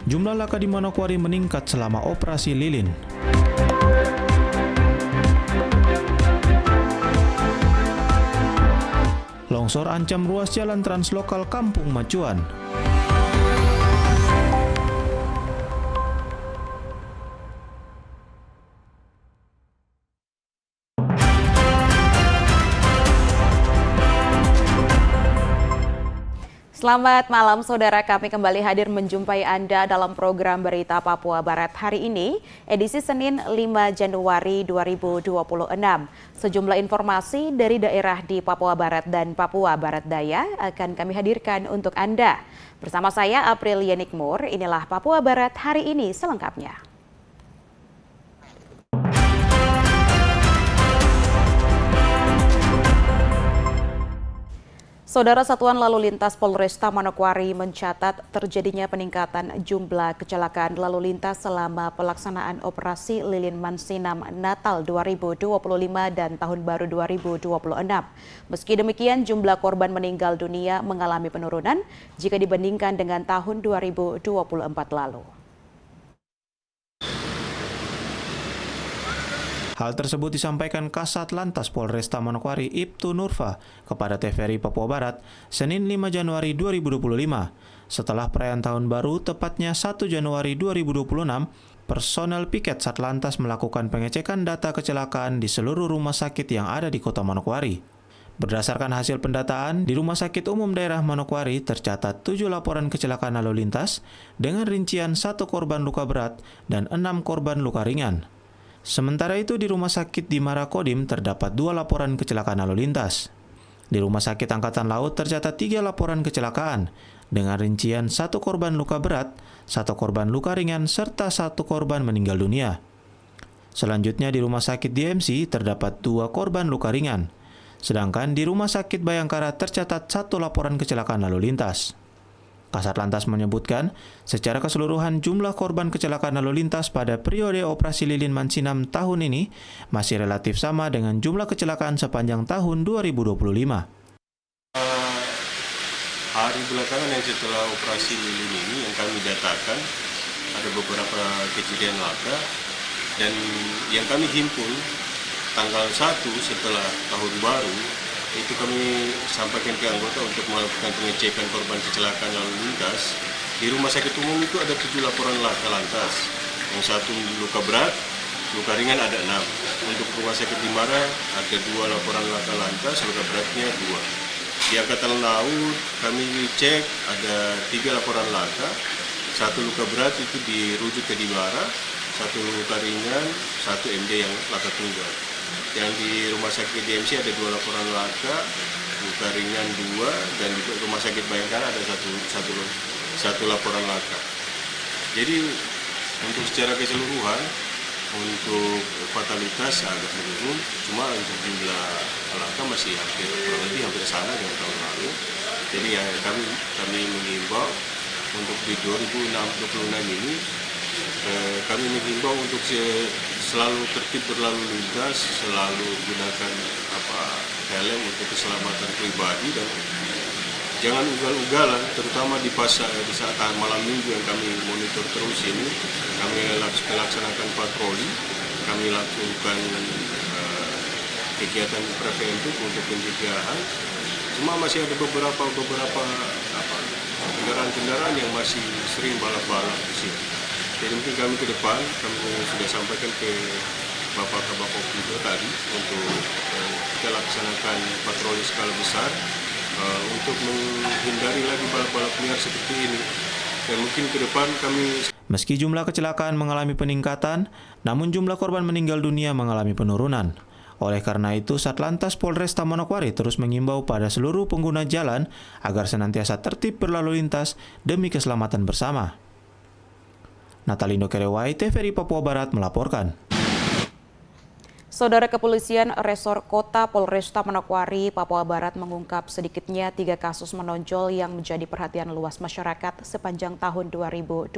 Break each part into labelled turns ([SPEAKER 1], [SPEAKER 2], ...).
[SPEAKER 1] Jumlah laka di Manokwari meningkat selama operasi lilin. Longsor ancam ruas jalan translokal Kampung Macuan.
[SPEAKER 2] Selamat malam saudara, kami kembali hadir menjumpai Anda dalam program Berita Papua Barat hari ini, edisi Senin 5 Januari 2026. Sejumlah informasi dari daerah di Papua Barat dan Papua Barat Daya akan kami hadirkan untuk Anda. Bersama saya Aprilia Nikmur, inilah Papua Barat hari ini selengkapnya. Saudara, Satuan Lalu Lintas Polresta Manokwari mencatat terjadinya peningkatan jumlah kecelakaan lalu lintas selama pelaksanaan operasi Lilin Mansinam Natal 2025 dan Tahun Baru 2026. Meski demikian, jumlah korban meninggal dunia mengalami penurunan jika dibandingkan dengan tahun 2024 lalu.
[SPEAKER 1] Hal tersebut disampaikan Kasat Lantas Polresta Manokwari Ibtu Nurfa kepada TVRI Papua Barat Senin 5 Januari 2025. Setelah perayaan Tahun Baru, tepatnya 1 Januari 2026, personel piket Satlantas melakukan pengecekan data kecelakaan di seluruh rumah sakit yang ada di Kota Manokwari. Berdasarkan hasil pendataan, di Rumah Sakit Umum Daerah Manokwari tercatat 7 laporan kecelakaan lalu lintas dengan rincian 1 korban luka berat dan 6 korban luka ringan. Sementara itu di Rumah Sakit di Marakodim terdapat 2 laporan kecelakaan lalu lintas. Di Rumah Sakit Angkatan Laut tercatat 3 laporan kecelakaan dengan rincian 1 korban luka berat, 1 korban luka ringan, serta 1 korban meninggal dunia. Selanjutnya di Rumah Sakit DMC terdapat 2 korban luka ringan. Sedangkan di Rumah Sakit Bayangkara tercatat 1 laporan kecelakaan lalu lintas. Kasat Lantas menyebutkan, secara keseluruhan jumlah korban kecelakaan lalu lintas pada periode operasi Lilin Mansinam tahun ini masih relatif sama dengan jumlah kecelakaan sepanjang tahun 2025.
[SPEAKER 3] Hari belakangan yang setelah operasi Lilin ini yang kami datakan ada beberapa kejadian laka dan yang kami himpun tanggal 1 setelah tahun baru itu kami sampaikan ke anggota untuk melakukan pengecekan korban kecelakaan lalu lintas. Di Rumah Sakit Umum itu ada 7 laporan laka lantas. Yang 1 luka berat, luka ringan ada 6. Untuk Rumah Sakit di Mara ada 2 laporan laka lantas, luka beratnya 2. Di Angkatan Laut kami cek ada 3 laporan laka. 1 luka berat itu dirujuk ke Dimara, 1 luka ringan, 1 MD yang laka tunggal. Yang di Rumah Sakit DMC ada 2 laporan laka, luka ringan 2, dan di Rumah Sakit Bayangkara ada satu laporan laka. Jadi untuk secara keseluruhan, untuk fatalitas agak menurun, cuma untuk jumlah laka masih kurang lebih hampir sama dengan tahun lalu. Jadi ya kami mengimbau untuk di 2026 ini kami mengimbau untuk selalu tertib berlalu lintas, selalu gunakan helm untuk keselamatan pribadi dan jangan ugal-ugalan, terutama di saat malam minggu yang kami monitor terus ini. Kami laksanakan patroli, kami lakukan kegiatan preventif untuk pencegahan. Cuma masih ada beberapa kendaraan-kendaraan yang masih sering balap-balap di sini. Jadi mungkin kami ke depan, kami sudah sampaikan ke Bapak Kabak Opido tadi untuk kita laksanakan patroli skala besar untuk menghindari lagi balap-balap liar seperti ini. Dan mungkin ke depan kami...
[SPEAKER 1] Meski jumlah kecelakaan mengalami peningkatan, namun jumlah korban meninggal dunia mengalami penurunan. Oleh karena itu, Satlantas Polresta Manokwari terus mengimbau pada seluruh pengguna jalan agar senantiasa tertib berlalu lintas demi keselamatan bersama. Natalindo Kerewai, TVRI Papua Barat melaporkan.
[SPEAKER 2] Saudara, Kepolisian Resor Kota Polresta Manokwari, Papua Barat mengungkap sedikitnya 3 kasus menonjol yang menjadi perhatian luas masyarakat sepanjang tahun 2025.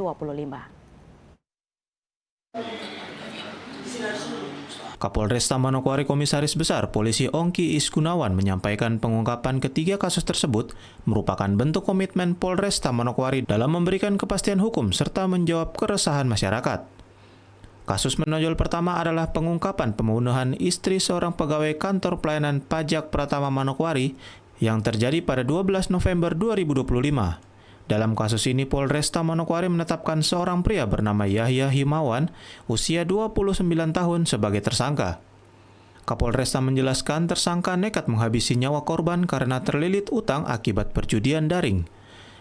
[SPEAKER 1] Kapolresta Manokwari Komisaris Besar Polisi Ongki Isgunawan menyampaikan pengungkapan ketiga kasus tersebut merupakan bentuk komitmen Polresta Manokwari dalam memberikan kepastian hukum serta menjawab keresahan masyarakat. Kasus menonjol pertama adalah pengungkapan pembunuhan istri seorang pegawai kantor pelayanan pajak Pratama Manokwari yang terjadi pada 12 November 2025. Dalam kasus ini, Polresta Manokwari menetapkan seorang pria bernama Yahya Himawan, usia 29 tahun sebagai tersangka. Kapolresta menjelaskan tersangka nekat menghabisi nyawa korban karena terlilit utang akibat perjudian daring.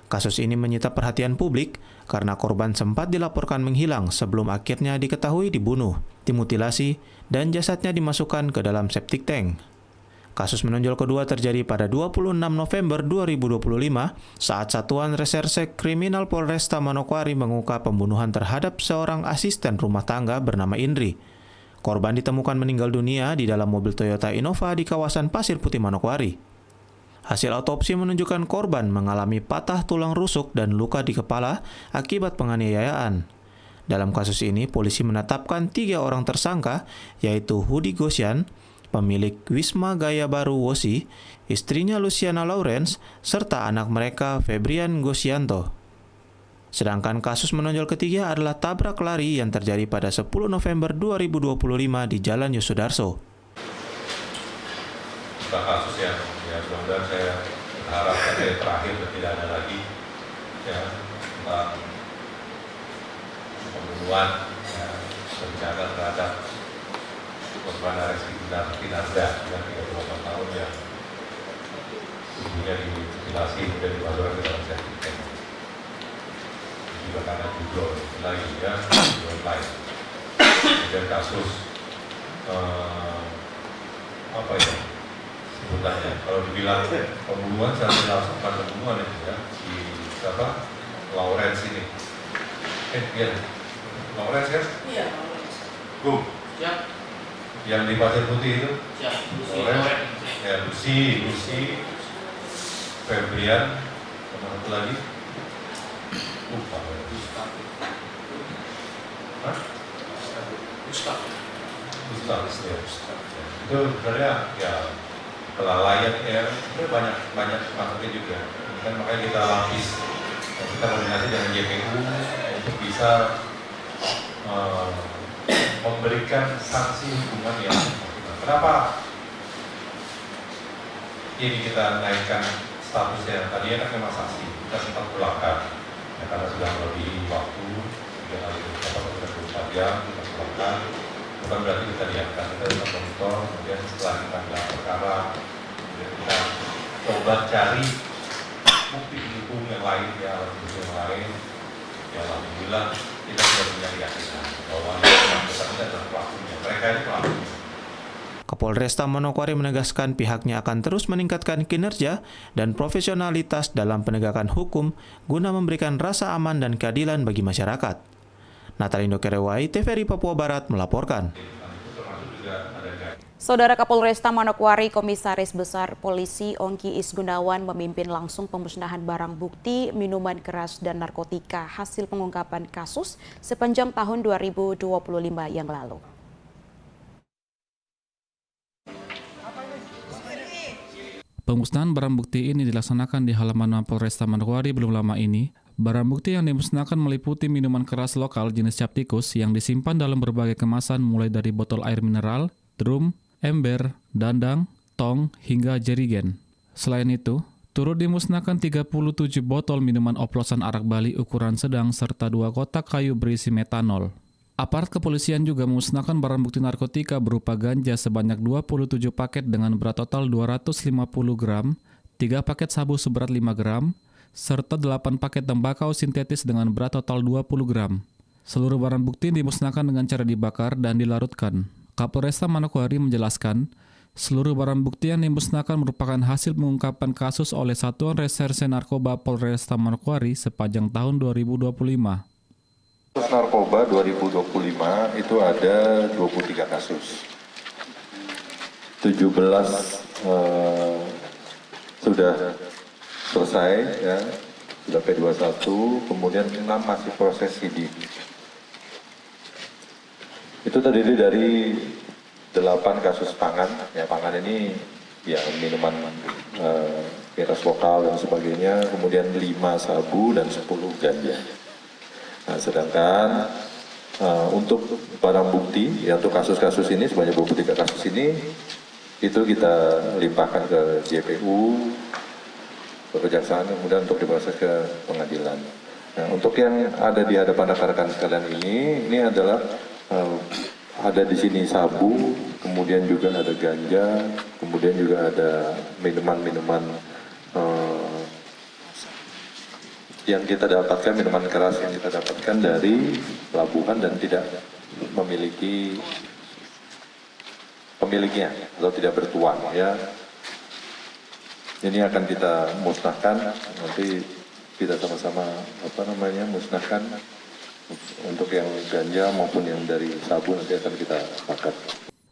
[SPEAKER 1] Kasus ini menyita perhatian publik karena korban sempat dilaporkan menghilang sebelum akhirnya diketahui dibunuh, dimutilasi, dan jasadnya dimasukkan ke dalam septic tank. Kasus menonjol kedua terjadi pada 26 November 2025 saat Satuan Reserse Kriminal Polresta Manokwari mengungkap pembunuhan terhadap seorang asisten rumah tangga bernama Indri. Korban ditemukan meninggal dunia di dalam mobil Toyota Innova di kawasan Pasir Putih Manokwari. Hasil otopsi menunjukkan korban mengalami patah tulang rusuk dan luka di kepala akibat penganiayaan. Dalam kasus ini, polisi menetapkan 3 orang tersangka, yaitu Hudi Gosyan, pemilik Wisma Gaya Baru Wosi, istrinya Luciana Lawrence, serta anak mereka Febrian Gosyanto. Sedangkan kasus menonjol ketiga adalah tabrak lari yang terjadi pada 10 November 2025 di Jalan Yosudarso.
[SPEAKER 4] Kasus ya mudah-mudahan saya berharap yang terakhir tidak ada lagi tentang pembunuhan berencana terhadap korban Reski Kinarda yang 38 tahun yang tubuhnya dimutilasi dan dimasukkan ke dalam septic tank. Juga karena judul lagi judul lain. Kemudian kasus sebutannya kalau dibilang pembunuhan secara langsung bukan pembunuhan itu si Lawrence ini. Lawrence kan? Iya. Ya. Yang di Pasir Putih itu? Ya, Lucy, Febrian, sama satu lagi? Gustaf. Itu sebenarnya ya kelalaian itu banyak masuknya juga. Kan makanya kita lapis, kita koordinasi dengan JPU untuk bisa memberikan sanksi hukuman yang kenapa ini kita naikkan statusnya tadinya kan memang sanksi kita sempat pulangkan karena sudah melebihi waktu 24 jam kita pulangkan bukan berarti kita diamkan, kita bisa monitor kemudian setelah kita gelar perkara kemudian kita coba cari bukti hukum yang lain alat bukti yang lain alhamdulillah kita sudah punya keyakinan bahwa mereka ini pelakunya.
[SPEAKER 1] Kapolresta Manokwari menegaskan pihaknya akan terus meningkatkan kinerja dan profesionalitas dalam penegakan hukum guna memberikan rasa aman dan keadilan bagi masyarakat. Natalindo Kerewai, TVRI Papua Barat melaporkan.
[SPEAKER 2] Saudara Kapolresta Manokwari Komisaris Besar Polisi Ongki Isgunawan memimpin langsung pemusnahan barang bukti minuman keras dan narkotika hasil pengungkapan kasus sepanjang tahun 2025 yang lalu.
[SPEAKER 5] Pemusnahan barang bukti ini dilaksanakan di halaman Polresta Manokwari belum lama ini. Barang bukti yang dimusnahkan meliputi minuman keras lokal jenis Capticus yang disimpan dalam berbagai kemasan mulai dari botol air mineral, drum, ember, dandang, tong, hingga jerigen. Selain itu, turut dimusnahkan 37 botol minuman oplosan arak Bali ukuran sedang serta 2 kotak kayu berisi metanol. Aparat kepolisian juga memusnahkan barang bukti narkotika berupa ganja sebanyak 27 paket dengan berat total 250 gram, 3 paket sabu seberat 5 gram, serta 8 paket tembakau sintetis dengan berat total 20 gram. Seluruh barang bukti dimusnahkan dengan cara dibakar dan dilarutkan. Kapolresta Manokwari menjelaskan, seluruh barang bukti yang dimusnahkan merupakan hasil pengungkapan kasus oleh Satuan Reserse Narkoba Polresta Manokwari sepanjang tahun 2025.
[SPEAKER 4] Kasus narkoba 2025 itu ada 23 kasus. 17 sudah selesai, ya, sudah P21, kemudian 6 masih proses sidik. Itu terdiri dari
[SPEAKER 6] 8 kasus pangan. Ya, pangan ini ya minuman miras lokal dan sebagainya, kemudian 5 sabu dan 10 ganja. Nah, sedangkan untuk barang bukti, ya untuk kasus-kasus ini, sebanyak 23 kasus ini, itu kita limpahkan ke JPU, ke Kejaksaan, kemudian untuk diproses ke pengadilan. Nah, untuk yang ada di hadapan rekan-rekan sekalian ini adalah ada di sini sabu, kemudian juga ada ganja, kemudian juga ada minuman-minuman yang kita dapatkan, minuman keras yang kita dapatkan dari pelabuhan dan tidak memiliki pemiliknya atau tidak bertuan, ya. Ini akan kita musnahkan, nanti kita sama-sama musnahkan untuk yang ganja maupun yang dari sabu nanti akan kita sepakat.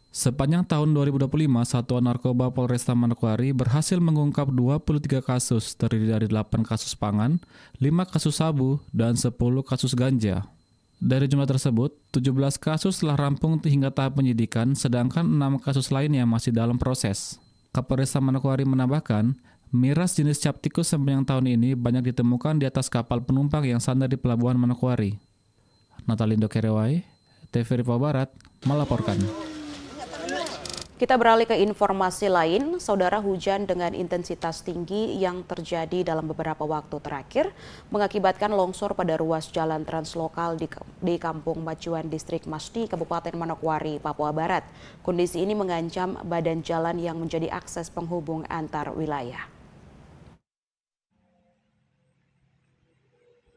[SPEAKER 5] Sepanjang tahun 2025, Satuan Narkoba Polresta Manokwari berhasil mengungkap 23 kasus terdiri dari 8 kasus pangan, 5 kasus sabu, dan 10 kasus ganja. Dari jumlah tersebut, 17 kasus telah rampung hingga tahap penyidikan, sedangkan 6 kasus lainnya masih dalam proses. Kapolresta Manokwari menambahkan, miras jenis Capticus sepanjang tahun ini banyak ditemukan di atas kapal penumpang yang sandar di Pelabuhan Manokwari. Natalindo Kerewai, TVRI Papua Barat, melaporkan.
[SPEAKER 2] Kita beralih ke informasi lain, saudara, hujan dengan intensitas tinggi yang terjadi dalam beberapa waktu terakhir mengakibatkan longsor pada ruas jalan translokal di Kampung Macuan, Distrik Masni, Kabupaten Manokwari, Papua Barat. Kondisi ini mengancam badan jalan yang menjadi akses penghubung antar wilayah.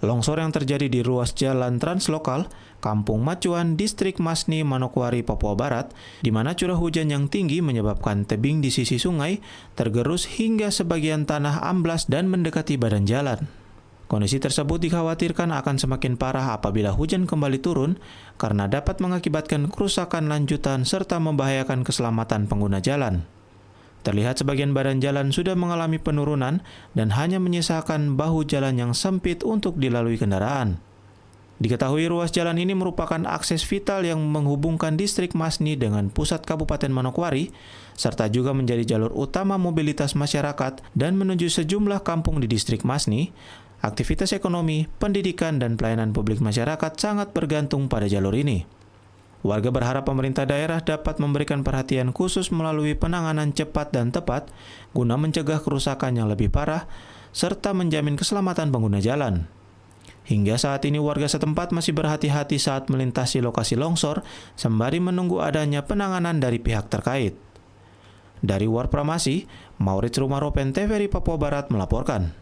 [SPEAKER 1] Longsor yang terjadi di ruas jalan translokal Kampung Macuan, Distrik Masni, Manokwari, Papua Barat, di mana curah hujan yang tinggi menyebabkan tebing di sisi sungai tergerus hingga sebagian tanah amblas dan mendekati badan jalan. Kondisi tersebut dikhawatirkan akan semakin parah apabila hujan kembali turun karena dapat mengakibatkan kerusakan lanjutan serta membahayakan keselamatan pengguna jalan. Terlihat sebagian badan jalan sudah mengalami penurunan dan hanya menyisakan bahu jalan yang sempit untuk dilalui kendaraan. Diketahui ruas jalan ini merupakan akses vital yang menghubungkan Distrik Masni dengan pusat Kabupaten Manokwari, serta juga menjadi jalur utama mobilitas masyarakat dan menuju sejumlah kampung di Distrik Masni. Aktivitas ekonomi, pendidikan, dan pelayanan publik masyarakat sangat bergantung pada jalur ini. Warga berharap pemerintah daerah dapat memberikan perhatian khusus melalui penanganan cepat dan tepat guna mencegah kerusakan yang lebih parah serta menjamin keselamatan pengguna jalan. Hingga saat ini warga setempat masih berhati-hati saat melintasi lokasi longsor sembari menunggu adanya penanganan dari pihak terkait. Dari War Pramasi, Maurits Rumaropen, TVRI Papua Barat melaporkan.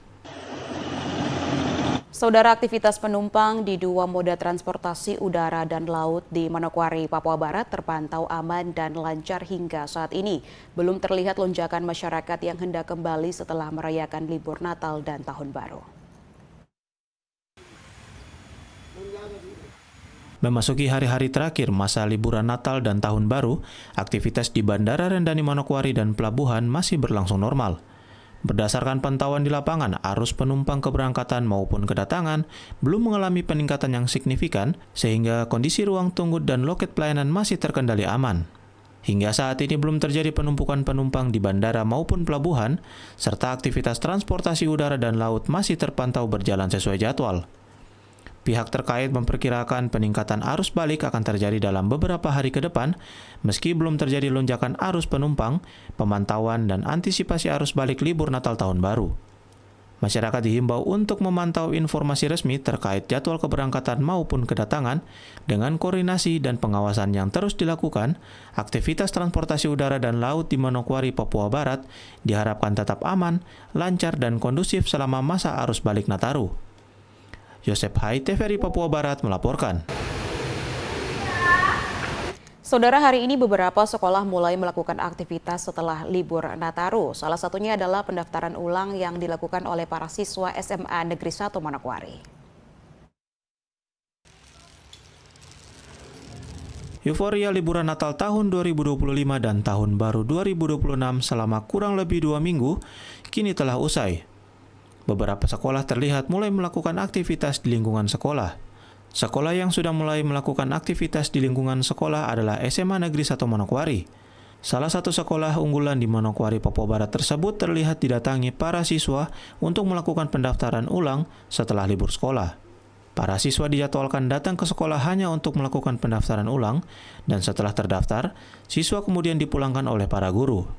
[SPEAKER 2] Saudara, aktivitas penumpang di 2 moda transportasi udara dan laut di Manokwari, Papua Barat terpantau aman dan lancar hingga saat ini. Belum terlihat lonjakan masyarakat yang hendak kembali setelah merayakan libur Natal dan Tahun Baru.
[SPEAKER 1] Memasuki hari-hari terakhir masa liburan Natal dan Tahun Baru, aktivitas di Bandara Rendani Manokwari dan pelabuhan masih berlangsung normal. Berdasarkan pantauan di lapangan, arus penumpang keberangkatan maupun kedatangan belum mengalami peningkatan yang signifikan, sehingga kondisi ruang tunggu dan loket pelayanan masih terkendali aman. Hingga saat ini belum terjadi penumpukan penumpang di bandara maupun pelabuhan, serta aktivitas transportasi udara dan laut masih terpantau berjalan sesuai jadwal. Pihak terkait memperkirakan peningkatan arus balik akan terjadi dalam beberapa hari ke depan, meski belum terjadi lonjakan arus penumpang, pemantauan dan antisipasi arus balik libur Natal Tahun Baru. Masyarakat dihimbau untuk memantau informasi resmi terkait jadwal keberangkatan maupun kedatangan dengan koordinasi dan pengawasan yang terus dilakukan. Aktivitas transportasi udara dan laut di Manokwari, Papua Barat diharapkan tetap aman, lancar dan kondusif selama masa arus balik Nataru. Yosep Hai, TVRI Papua Barat melaporkan.
[SPEAKER 2] Saudara, hari ini beberapa sekolah mulai melakukan aktivitas setelah libur Nataru. Salah satunya adalah pendaftaran ulang yang dilakukan oleh para siswa SMA Negeri 1 Manokwari.
[SPEAKER 1] Euforia liburan Natal tahun 2025 dan Tahun Baru 2026 selama kurang lebih 2 minggu kini telah usai. Beberapa sekolah terlihat mulai melakukan aktivitas di lingkungan sekolah. Sekolah yang sudah mulai melakukan aktivitas di lingkungan sekolah adalah SMA Negeri 1 Manokwari. Salah satu sekolah unggulan di Manokwari, Papua Barat tersebut terlihat didatangi para siswa untuk melakukan pendaftaran ulang setelah libur sekolah. Para siswa dijadwalkan datang ke sekolah hanya untuk melakukan pendaftaran ulang, dan setelah terdaftar, siswa kemudian dipulangkan oleh para guru.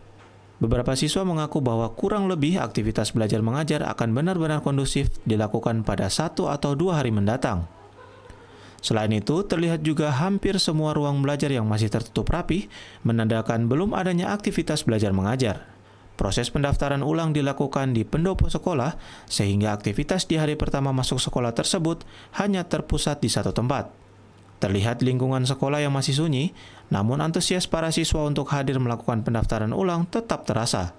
[SPEAKER 1] Beberapa siswa mengaku bahwa kurang lebih aktivitas belajar mengajar akan benar-benar kondusif dilakukan pada 1 atau 2 hari mendatang. Selain itu, terlihat juga hampir semua ruang belajar yang masih tertutup rapi, menandakan belum adanya aktivitas belajar mengajar. Proses pendaftaran ulang dilakukan di pendopo sekolah, sehingga aktivitas di hari pertama masuk sekolah tersebut hanya terpusat di satu tempat. Terlihat lingkungan sekolah yang masih sunyi, namun antusias para siswa untuk hadir melakukan pendaftaran ulang tetap terasa.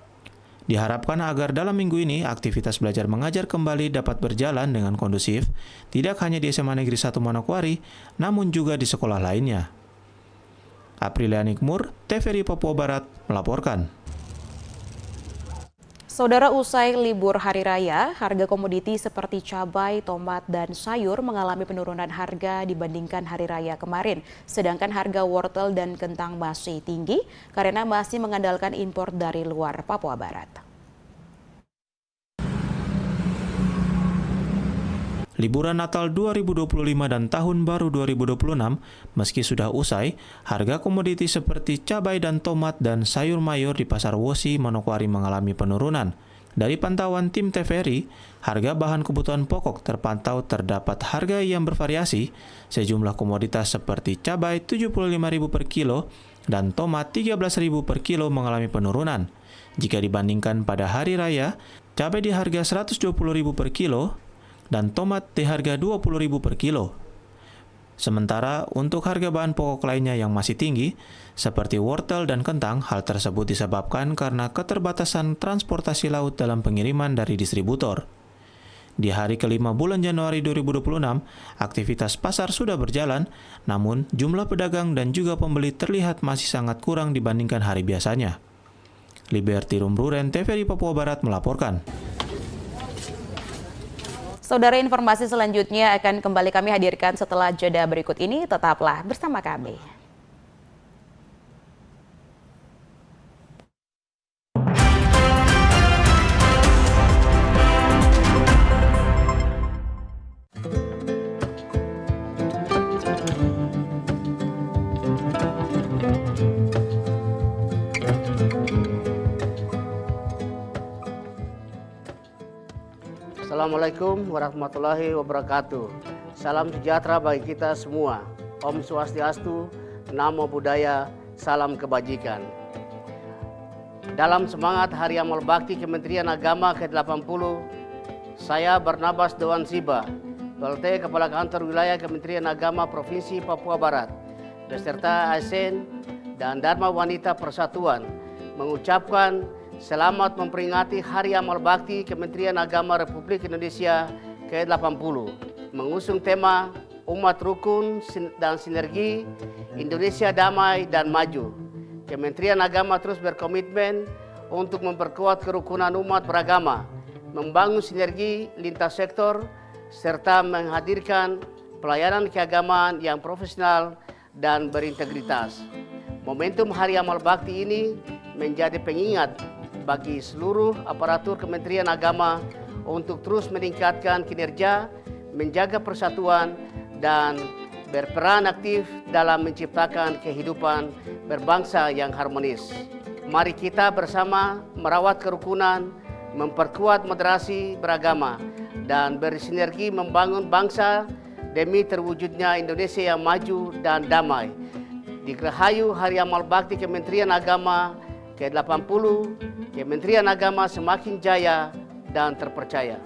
[SPEAKER 1] Diharapkan agar dalam minggu ini aktivitas belajar mengajar kembali dapat berjalan dengan kondusif, tidak hanya di SMA Negeri 1 Manokwari, namun juga di sekolah lainnya. Aprilia Nikmur, TVRI Papua Barat, melaporkan.
[SPEAKER 2] Saudara, usai libur hari raya, harga komoditi seperti cabai, tomat, dan sayur mengalami penurunan harga dibandingkan hari raya kemarin. Sedangkan harga wortel dan kentang masih tinggi karena masih mengandalkan impor dari luar Papua Barat.
[SPEAKER 1] Liburan Natal 2025 dan Tahun Baru 2026, meski sudah usai, harga komoditi seperti cabai dan tomat dan sayur mayur di Pasar Wosi, Manokwari mengalami penurunan. Dari pantauan tim TVRI, harga bahan kebutuhan pokok terpantau terdapat harga yang bervariasi. Sejumlah komoditas seperti cabai 75.000 per kilo dan tomat 13.000 per kilo mengalami penurunan. Jika dibandingkan pada hari raya, cabai di harga 120.000 per kilo dan tomat di harga 20.000 per kilo. Sementara untuk harga bahan pokok lainnya yang masih tinggi, seperti wortel dan kentang, hal tersebut disebabkan karena keterbatasan transportasi laut dalam pengiriman dari distributor. Di hari kelima bulan Januari 2026, aktivitas pasar sudah berjalan, namun jumlah pedagang dan juga pembeli terlihat masih sangat kurang dibandingkan hari biasanya. Liberty Rumruren, TVRI Papua Barat melaporkan.
[SPEAKER 2] Saudara, informasi selanjutnya akan kembali kami hadirkan setelah jeda berikut ini. Tetaplah bersama kami.
[SPEAKER 7] Assalamualaikum warahmatullahi wabarakatuh. Salam sejahtera bagi kita semua. Om Swastiastu, Namo Buddhaya, salam kebajikan. Dalam semangat Hari Amal Bakti Kementerian Agama ke-80, saya Barnabas Dewan Siba, PLT Kepala Kantor Wilayah Kementerian Agama Provinsi Papua Barat, beserta ASN dan Dharma Wanita Persatuan, mengucapkan selamat memperingati Hari Amal Bakti Kementerian Agama Republik Indonesia ke-80, mengusung tema Umat Rukun dan Sinergi, Indonesia Damai dan Maju. Kementerian Agama terus berkomitmen untuk memperkuat kerukunan umat beragama, membangun sinergi lintas sektor, serta menghadirkan pelayanan keagamaan yang profesional dan berintegritas. Momentum Hari Amal Bakti ini menjadi pengingat bagi seluruh aparatur Kementerian Agama untuk terus meningkatkan kinerja, menjaga persatuan, dan berperan aktif dalam menciptakan kehidupan berbangsa yang harmonis. Mari kita bersama merawat kerukunan, memperkuat moderasi beragama, dan bersinergi membangun bangsa demi terwujudnya Indonesia yang maju dan damai. Dirgahayu Hari Amal Bakti Kementerian Agama ke-80, Kementerian Agama semakin jaya dan terpercaya.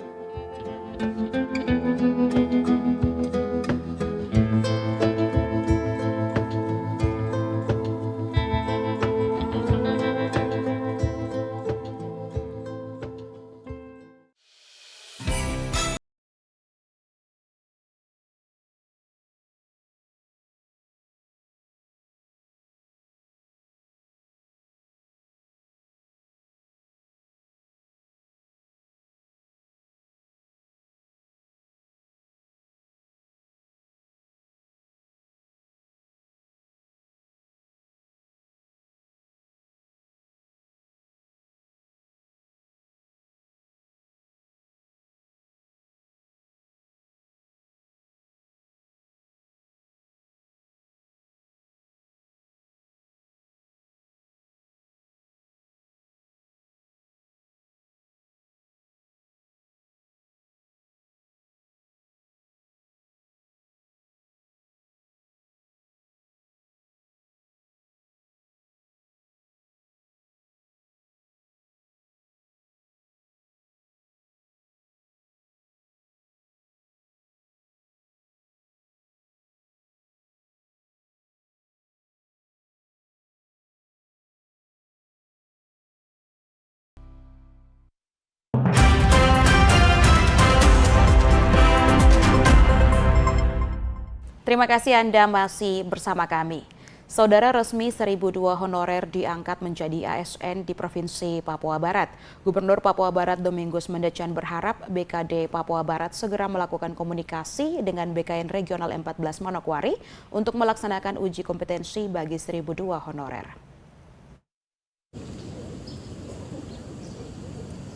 [SPEAKER 2] Terima kasih Anda masih bersama kami. Saudara, resmi 1002 honorer diangkat menjadi ASN di Provinsi Papua Barat. Gubernur Papua Barat Domingus Mendecan berharap BKD Papua Barat segera melakukan komunikasi dengan BKN Regional 14 Manokwari untuk melaksanakan uji kompetensi bagi 1002 honorer.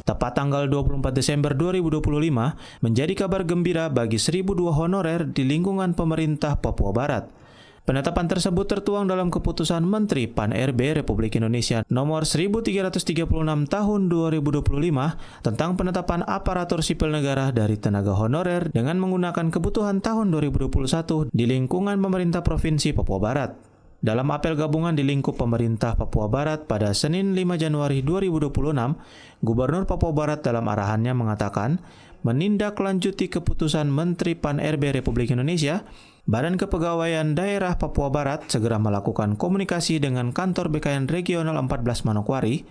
[SPEAKER 1] Tepat tanggal 24 Desember 2025 menjadi kabar gembira bagi 1002 honorer di lingkungan pemerintah Papua Barat. Penetapan tersebut tertuang dalam keputusan Menteri Pan-RB Republik Indonesia nomor 1336 tahun 2025 tentang penetapan aparatur sipil negara dari tenaga honorer dengan menggunakan kebutuhan tahun 2021 di lingkungan pemerintah Provinsi Papua Barat. Dalam apel gabungan di lingkup pemerintah Papua Barat pada Senin 5 Januari 2026, Gubernur Papua Barat dalam arahannya mengatakan menindaklanjuti keputusan Menteri Pan-RB Republik Indonesia, Badan Kepegawaian Daerah Papua Barat segera melakukan komunikasi dengan kantor BKN Regional 14 Manokwari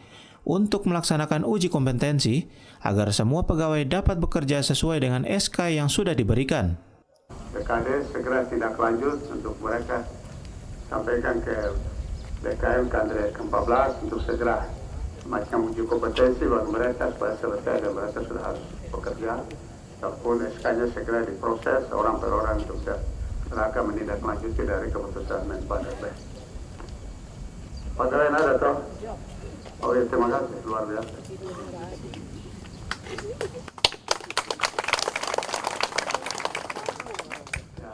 [SPEAKER 1] untuk melaksanakan uji kompetensi agar semua pegawai dapat bekerja sesuai dengan SK yang sudah diberikan.
[SPEAKER 8] BKD segera tindak lanjut untuk mereka sampaikan ke BKN Kandre ke-14 untuk segera macam uji kompetensi bagi mereka supaya selesai dan mereka sudah harus bekerja. Ataupun SK-nya segera diproses orang per orang untuk akan menindaklanjuti dari keputusan Menpan RB. Pak Gawin ada toh? Oh ya, terima kasih, luar biasa.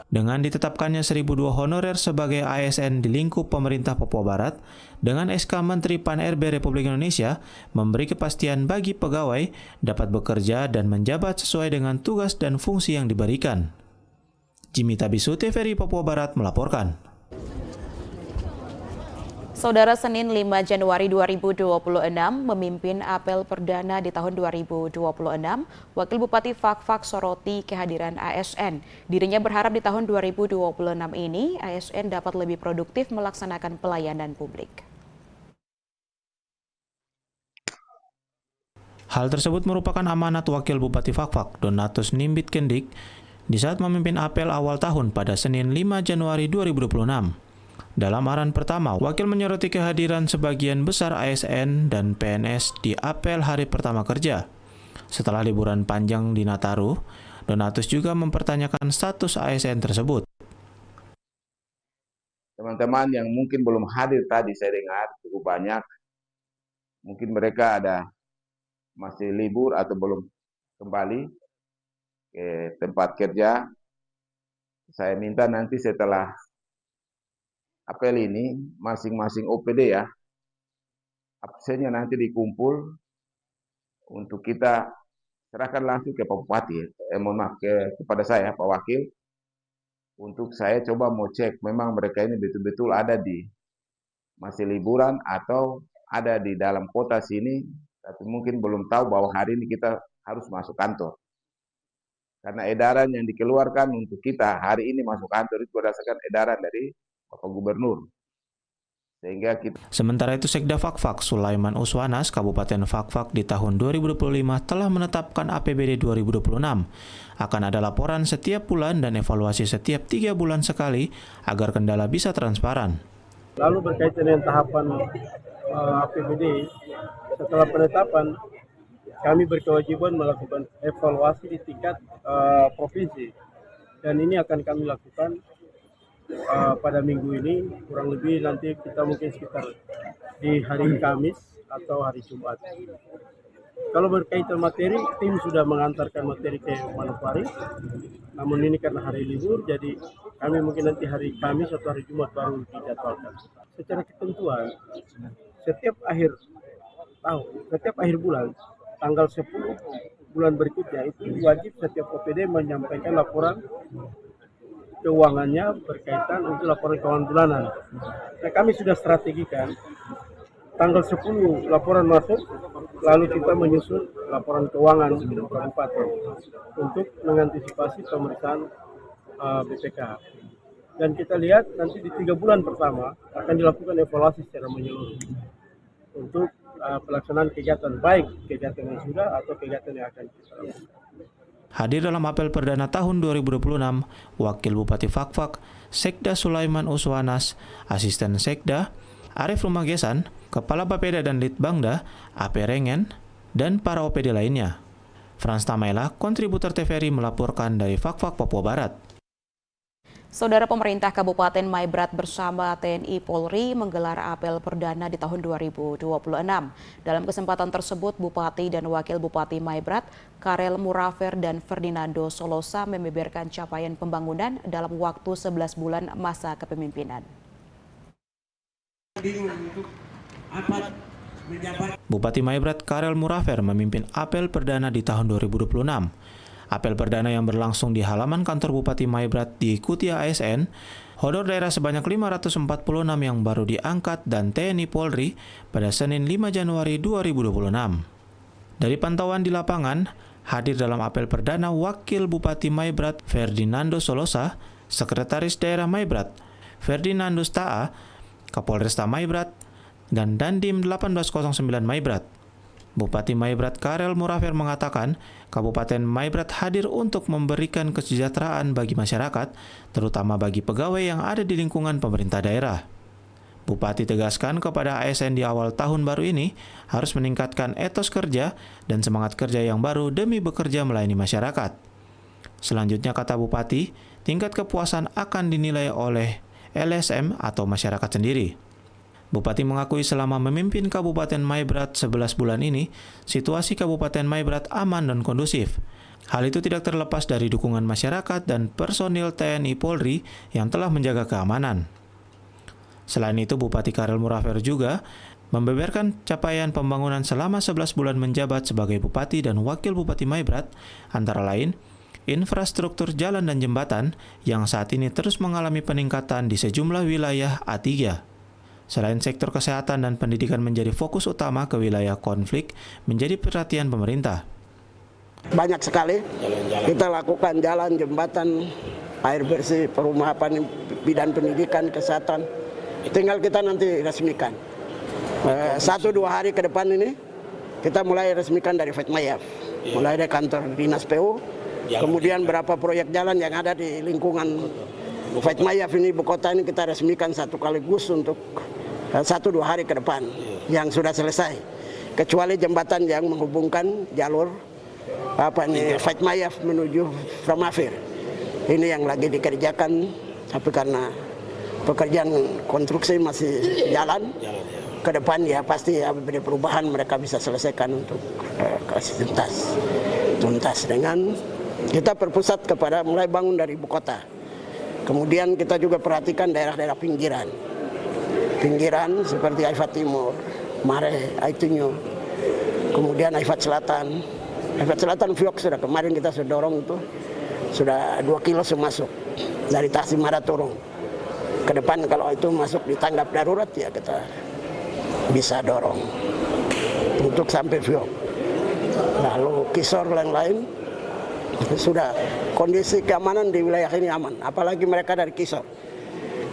[SPEAKER 1] Dengan ditetapkannya 1002 honorer sebagai ASN di lingkup pemerintah Papua Barat, dengan SK Menteri Pan-RB Republik Indonesia memberi kepastian bagi pegawai dapat bekerja dan menjabat sesuai dengan tugas dan fungsi yang diberikan. Jimmy Tabisu, TVRI Papua Barat melaporkan.
[SPEAKER 2] Saudara, Senin 5 Januari 2026 memimpin apel perdana di tahun 2026, Wakil Bupati Fak-Fak soroti kehadiran ASN. Dirinya berharap di tahun 2026 ini ASN dapat lebih produktif melaksanakan pelayanan publik.
[SPEAKER 1] Hal tersebut merupakan amanat Wakil Bupati Fak-Fak, Donatus Nimbit Kendik, di saat memimpin apel awal tahun pada Senin 5 Januari 2026. Dalam arahan pertama, Wakil menyoroti kehadiran sebagian besar ASN dan PNS di apel hari pertama kerja. Setelah liburan panjang di Nataru, Donatus juga mempertanyakan status ASN tersebut.
[SPEAKER 9] Teman-teman yang mungkin belum hadir tadi saya dengar cukup banyak. Mungkin mereka masih libur atau belum kembali ke tempat kerja. Saya minta nanti setelah apel ini masing-masing OPD ya, absennya nanti dikumpul untuk kita serahkan langsung ke Pak Bupati, mohon maaf kepada saya Pak Wakil, untuk saya coba mau cek memang mereka ini betul-betul ada di masih liburan atau ada di dalam kota sini, tapi mungkin belum tahu bahwa hari ini kita harus masuk kantor. Karena edaran yang dikeluarkan untuk kita hari ini masuk kantor itu berdasarkan edaran dari Bapak Gubernur. Sehingga kita...
[SPEAKER 1] Sementara itu Sekda Fak-Fak Sulaiman Uswanas Kabupaten Fak-Fak di tahun 2025 telah menetapkan APBD 2026. Akan ada laporan setiap bulan dan evaluasi setiap 3 bulan sekali agar kendala bisa transparan.
[SPEAKER 10] Lalu berkaitan dengan tahapan APBD, setelah penetapan kami berkewajiban melakukan evaluasi di tingkat provinsi, dan ini akan kami lakukan pada minggu ini, kurang lebih nanti kita mungkin sekitar di hari Kamis atau hari Jumat. Kalau berkaitan materi, tim sudah mengantarkan materi ke Manokwari, namun ini karena hari libur, jadi kami mungkin nanti hari Kamis atau hari Jumat baru dijadwalkan. Secara ketentuan, setiap akhir tahun, setiap akhir bulan, tanggal 10 bulan berikutnya itu wajib setiap OPD menyampaikan laporan keuangannya berkaitan untuk laporan keuangan bulanan. Nah, kami sudah strategikan tanggal 10 laporan masuk, lalu kita menyusun laporan keuangan di kabupaten untuk mengantisipasi pemeriksaan BPK. Dan kita lihat nanti di 3 bulan pertama akan dilakukan evaluasi secara menyeluruh untuk pelaksanaan kegiatan, baik kegiatan yang sudah atau kegiatan yang akan kita lakukan.
[SPEAKER 1] Hadir dalam apel perdana tahun 2026, Wakil Bupati Fakfak, Sekda Sulaiman Uswanas, Asisten Sekda, Arif Rumagesan, Kepala Bapeda dan Litbangda, AP Rengen, dan para OPD lainnya. Frans Tamaela, kontributor TVRI melaporkan dari Fakfak, Papua Barat.
[SPEAKER 2] Saudara, pemerintah Kabupaten Maibrat bersama TNI Polri menggelar apel perdana di tahun 2026. Dalam kesempatan tersebut, Bupati dan Wakil Bupati Maibrat, Karel Murafer dan Ferdinando Solosa membeberkan capaian pembangunan dalam waktu 11 bulan masa kepemimpinan.
[SPEAKER 1] Bupati Maibrat Karel Murafer memimpin apel perdana di tahun 2026. Apel perdana yang berlangsung di halaman kantor Bupati Maibrat diikuti ASN, honor daerah sebanyak 546 yang baru diangkat dan TNI Polri pada Senin 5 Januari 2026. Dari pantauan di lapangan, hadir dalam apel perdana Wakil Bupati Maibrat Ferdinando Solosa, Sekretaris Daerah Maibrat Ferdinando Staa, Kapolresta Maibrat, dan Dandim 1809 Maibrat. Bupati Maibrat Karel Murafer mengatakan, Kabupaten Maibrat hadir untuk memberikan kesejahteraan bagi masyarakat, terutama bagi pegawai yang ada di lingkungan pemerintah daerah. Bupati tegaskan kepada ASN di awal tahun baru ini harus meningkatkan etos kerja dan semangat kerja yang baru demi bekerja melayani masyarakat. Selanjutnya, kata Bupati, tingkat kepuasan akan dinilai oleh LSM atau masyarakat sendiri. Bupati mengakui selama memimpin Kabupaten Maibrat 11 bulan ini, situasi Kabupaten Maibrat aman dan kondusif. Hal itu tidak terlepas dari dukungan masyarakat dan personil TNI Polri yang telah menjaga keamanan. Selain itu, Bupati Karel Murafer juga membeberkan capaian pembangunan selama 11 bulan menjabat sebagai Bupati dan Wakil Bupati Maibrat, antara lain infrastruktur jalan dan jembatan yang saat ini terus mengalami peningkatan di sejumlah wilayah A3. Selain sektor kesehatan dan pendidikan menjadi fokus utama ke wilayah konflik, menjadi perhatian pemerintah.
[SPEAKER 10] Banyak sekali kita lakukan jalan, jembatan, air bersih, perumahan, bidang pendidikan, kesehatan. Tinggal kita nanti resmikan. 1-2 hari ke depan ini kita mulai resmikan dari Fatmayaf, mulai dari kantor Dinas PU, kemudian berapa proyek jalan yang ada di lingkungan Fatmayaf ini, ibu kota ini kita resmikan satu kaligus untuk 1-2 hari ke depan yang sudah selesai. Kecuali jembatan yang menghubungkan jalur Fatmayaf menuju Framafir. Ini yang lagi dikerjakan, tapi karena pekerjaan konstruksi masih jalan, ke depan ya pasti ada perubahan, mereka bisa selesaikan untuk kasih tuntas dengan kita berpusat kepada mulai bangun dari ibu kota. Kemudian kita juga perhatikan daerah-daerah pinggiran seperti Aifat Timur, Mare, Aitunyo, kemudian Aifat Selatan. Aifat Selatan Fiok sudah kemarin kita sudah dorong itu, sudah 2 kilo masuk dari Tasimara turun. Ke depan kalau itu masuk di tanggap darurat ya kita bisa dorong untuk sampai Fiok. Lalu Kisor yang lain sudah kondisi keamanan di wilayah ini aman, apalagi mereka dari Kisor.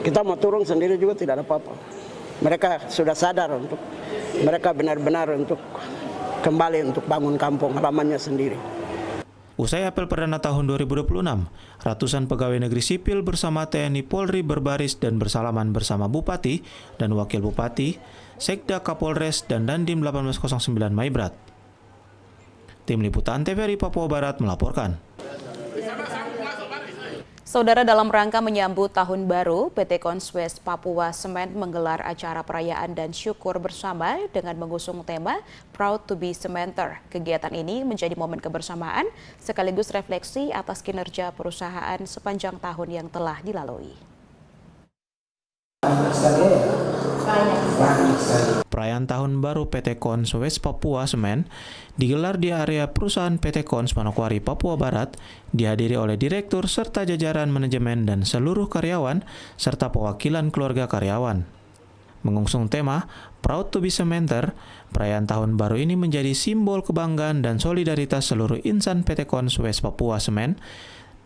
[SPEAKER 10] Kita mau turun sendiri juga tidak ada apa-apa. Mereka sudah sadar untuk mereka benar-benar untuk kembali untuk bangun kampung halamannya sendiri.
[SPEAKER 1] Usai apel perdana tahun 2026, ratusan pegawai negeri sipil bersama TNI Polri berbaris dan bersalaman bersama Bupati dan Wakil Bupati, Sekda Kapolres dan Dandim 1809 Maibrat. Tim Liputan TVRI Papua Barat melaporkan.
[SPEAKER 2] Saudara, dalam rangka menyambut Tahun Baru, PT Conswest Papua Semen menggelar acara perayaan dan syukur bersama dengan mengusung tema Proud to be Cementer. Kegiatan ini menjadi momen kebersamaan sekaligus refleksi atas kinerja perusahaan sepanjang tahun yang telah dilalui.
[SPEAKER 1] Perayaan Tahun Baru PT Conswest Papua Semen digelar di area perusahaan PT Cons Manokwari, Papua Barat, dihadiri oleh direktur serta jajaran manajemen dan seluruh karyawan serta perwakilan keluarga karyawan. Mengusung tema Proud to be Cementer, perayaan Tahun Baru ini menjadi simbol kebanggaan dan solidaritas seluruh insan PT Conswest Papua Semen.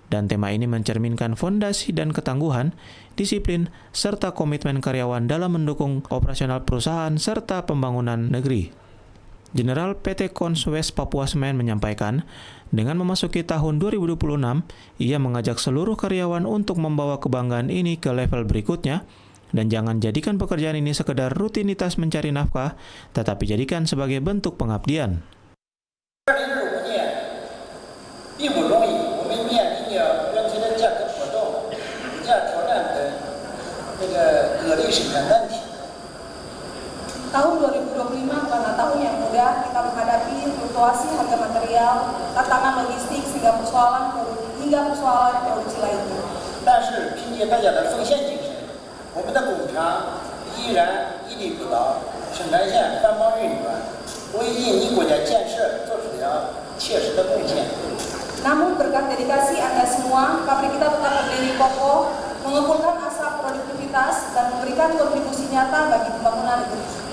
[SPEAKER 1] Dan tema ini mencerminkan fondasi dan ketangguhan, disiplin, serta komitmen karyawan dalam mendukung operasional perusahaan serta pembangunan negeri. Jenderal PT Conswest Papua Semen menyampaikan, dengan memasuki tahun 2026, ia mengajak seluruh karyawan untuk membawa kebanggaan ini ke level berikutnya dan jangan jadikan pekerjaan ini sekedar rutinitas mencari nafkah, tetapi jadikan sebagai bentuk pengabdian.
[SPEAKER 11] 2025年并不容易，我们面临着人体的价格波动、物价挑战等各类生产难题。
[SPEAKER 12] Tahun 2025 bukanlah tahun yang mudah, kita menghadapi fluktuasi harga material, tantangan logistik, hingga persoalan produksi lainnya.
[SPEAKER 11] 但是凭借大家的奉献精神，我们的工厂依然屹立不倒，生产线繁忙运转，为印尼国家建设做出了切实的贡献。
[SPEAKER 12] Namun berkat dedikasi Anda semua, pabrik kita tetap berdiri kokoh, mengumpulkan asap produktivitas dan memberikan kontribusi nyata bagi pembangunan negeri.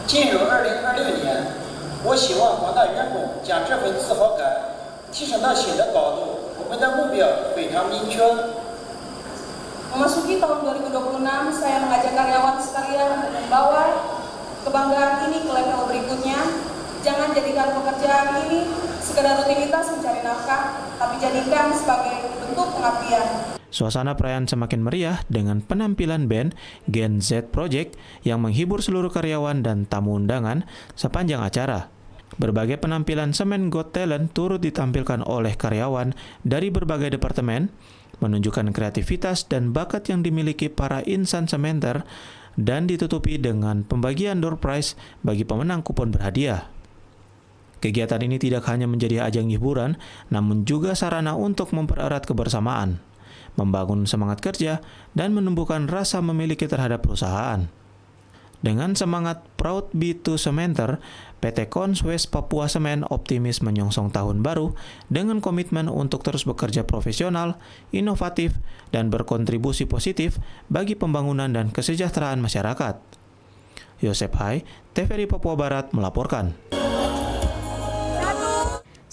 [SPEAKER 11] 进入2026年，我希望广大员工将这份自豪感提升到新的高度。我们的目标非常明确。
[SPEAKER 12] Memasuki tahun 2026, saya mengajak karyawan sekalian untuk membawa kebanggaan ini ke level berikutnya. Jangan jadikan pekerjaan ini sekedar rutinitas mencari nafkah, tapi jadikan sebagai bentuk pengabdian.
[SPEAKER 1] Suasana perayaan semakin meriah dengan penampilan band Gen Z Project yang menghibur seluruh karyawan dan tamu undangan sepanjang acara. Berbagai penampilan Semen Got Talent turut ditampilkan oleh karyawan dari berbagai departemen, menunjukkan kreativitas dan bakat yang dimiliki para insan sementer dan ditutupi dengan pembagian door prize bagi pemenang kupon berhadiah. Kegiatan ini tidak hanya menjadi ajang hiburan, namun juga sarana untuk mempererat kebersamaan, membangun semangat kerja, dan menumbuhkan rasa memiliki terhadap perusahaan. Dengan semangat Proud Be to Sementer, PT Conswest Papua Semen optimis menyongsong tahun baru dengan komitmen untuk terus bekerja profesional, inovatif, dan berkontribusi positif bagi pembangunan dan kesejahteraan masyarakat. Yosep Hai, TVRI Papua Barat melaporkan.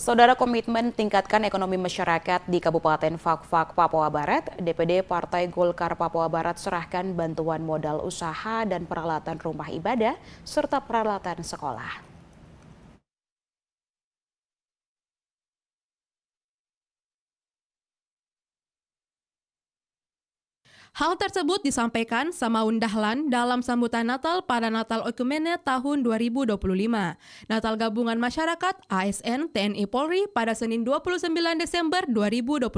[SPEAKER 2] Saudara, komitmen tingkatkan ekonomi masyarakat di Kabupaten Fak-Fak, Papua Barat, DPD Partai Golkar Papua Barat serahkan bantuan modal usaha dan peralatan rumah ibadah serta peralatan sekolah.
[SPEAKER 13] Hal tersebut disampaikan Samaun Dahlan dalam sambutan Natal pada Natal Oekumene tahun 2025. Natal Gabungan Masyarakat ASN TNI Polri pada Senin 29 Desember 2025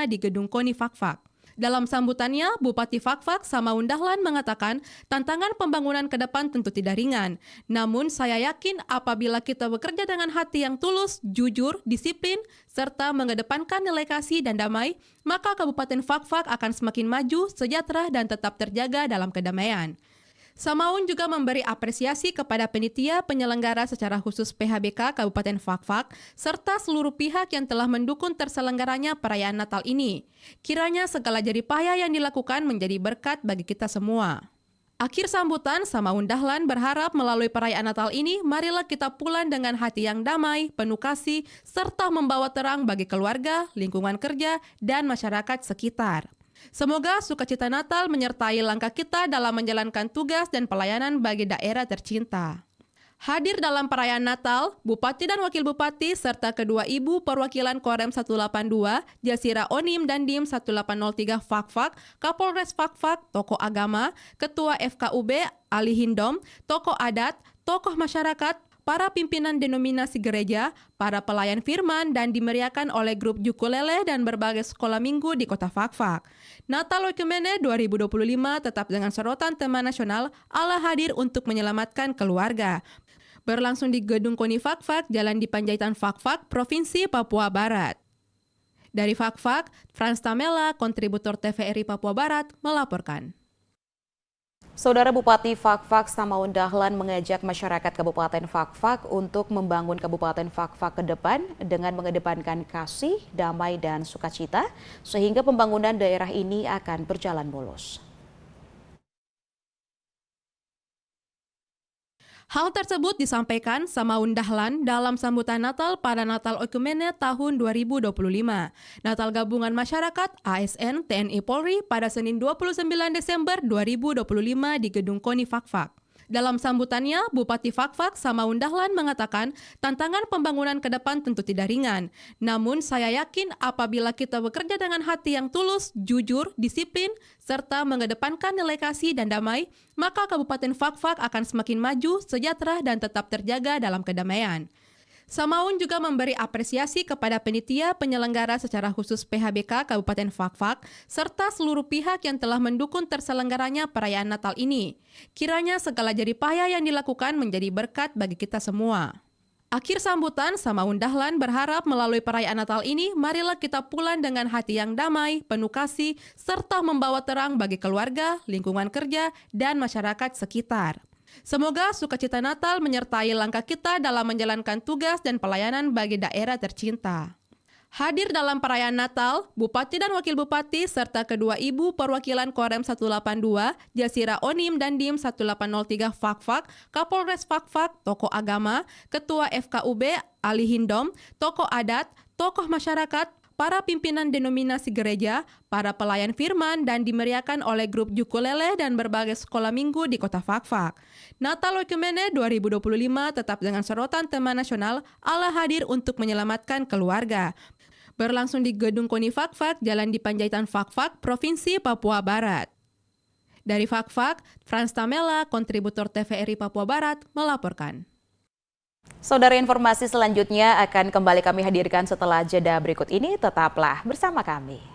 [SPEAKER 13] di Gedung KONI Fak-Fak. Dalam sambutannya, Bupati Fak-Fak Samaun Dahlan mengatakan tantangan pembangunan ke depan tentu tidak ringan. Namun saya yakin apabila kita bekerja dengan hati yang tulus, jujur, disiplin, serta mengedepankan nilai kasih dan damai, maka Kabupaten Fak-Fak akan semakin maju, sejahtera, dan tetap terjaga dalam kedamaian. Samaun juga memberi apresiasi kepada panitia penyelenggara secara khusus PHBK Kabupaten Fak-Fak serta seluruh pihak yang telah mendukung terselenggaranya perayaan Natal ini. Kiranya segala jerih payah yang dilakukan menjadi berkat bagi kita semua. Akhir sambutan, Samaun Dahlan berharap melalui perayaan Natal ini, marilah kita pulang dengan hati yang damai, penuh kasih, serta membawa terang bagi keluarga, lingkungan kerja, dan masyarakat sekitar. Semoga sukacita Natal menyertai langkah kita dalam menjalankan tugas dan pelayanan bagi daerah tercinta. Hadir dalam perayaan Natal, Bupati dan Wakil Bupati serta kedua ibu perwakilan Korem 182, Jasira Onim dan Dim 1803 Fak-Fak, Kapolres Fak-Fak, tokoh agama, Ketua FKUB Ali Hindom, tokoh adat, tokoh masyarakat, para pimpinan denominasi gereja, para pelayan firman, dan dimeriahkan oleh grup Jukulele dan berbagai sekolah minggu di kota Fak-Fak. Natal Oekumene 2025 tetap dengan sorotan tema nasional Allah hadir untuk menyelamatkan keluarga. Berlangsung di Gedung KONI Fak-Fak, Jalan di Panjaitan Fak-Fak, Provinsi Papua Barat. Dari Fak-Fak, Frans Tamela, kontributor TVRI Papua Barat, melaporkan.
[SPEAKER 2] Saudara Bupati Fak-Fak Samaun Dahlan mengajak masyarakat Kabupaten Fak-Fak untuk membangun Kabupaten Fak-Fak ke depan dengan mengedepankan kasih, damai, dan sukacita, sehingga pembangunan daerah ini akan berjalan mulus.
[SPEAKER 13] Hal tersebut disampaikan Samaun Dahlan dalam sambutan Natal pada Natal Oekumene tahun 2025. Natal Gabungan Masyarakat ASN TNI Polri pada Senin 29 Desember 2025 di Gedung KONI Fak-Fak. Dalam sambutannya, Bupati Fakfak Samaun Dahlan mengatakan tantangan pembangunan ke depan tentu tidak ringan. Namun saya yakin apabila kita bekerja dengan hati yang tulus, jujur, disiplin, serta mengedepankan nilai kasih dan damai, maka Kabupaten Fakfak akan semakin maju, sejahtera, dan tetap terjaga dalam kedamaian. Samaun juga memberi apresiasi kepada panitia penyelenggara secara khusus PHBK Kabupaten Fakfak serta seluruh pihak yang telah mendukung terselenggaranya perayaan Natal ini. Kiranya segala jerih payah yang dilakukan menjadi berkat bagi kita semua. Akhir sambutan, Samaun Dahlan berharap melalui perayaan Natal ini, marilah kita pulang dengan hati yang damai, penuh kasih, serta membawa terang bagi keluarga, lingkungan kerja, dan masyarakat sekitar. Semoga sukacita Natal menyertai langkah kita dalam menjalankan tugas dan pelayanan bagi daerah tercinta. Hadir dalam perayaan Natal, Bupati dan Wakil Bupati serta kedua Ibu Perwakilan Korem 182, Jasira Onim dan Dim 1803 Fakfak, Kapolres Fakfak, tokoh agama, Ketua FKUB Ali Hindom, tokoh adat, tokoh masyarakat, para pimpinan denominasi gereja, para pelayan firman, dan dimeriahkan oleh grup Jukulele dan berbagai sekolah minggu di kota Fakfak. Natal Oikumene 2025 tetap dengan sorotan tema nasional Allah hadir untuk menyelamatkan keluarga. Berlangsung di Gedung KONI Fakfak, Jalan di Panjaitan Fakfak, Provinsi Papua Barat. Dari Fakfak, Frans Tamela, kontributor TVRI Papua Barat, melaporkan.
[SPEAKER 2] Saudara, informasi selanjutnya akan kembali kami hadirkan setelah jeda berikut ini. Tetaplah bersama kami.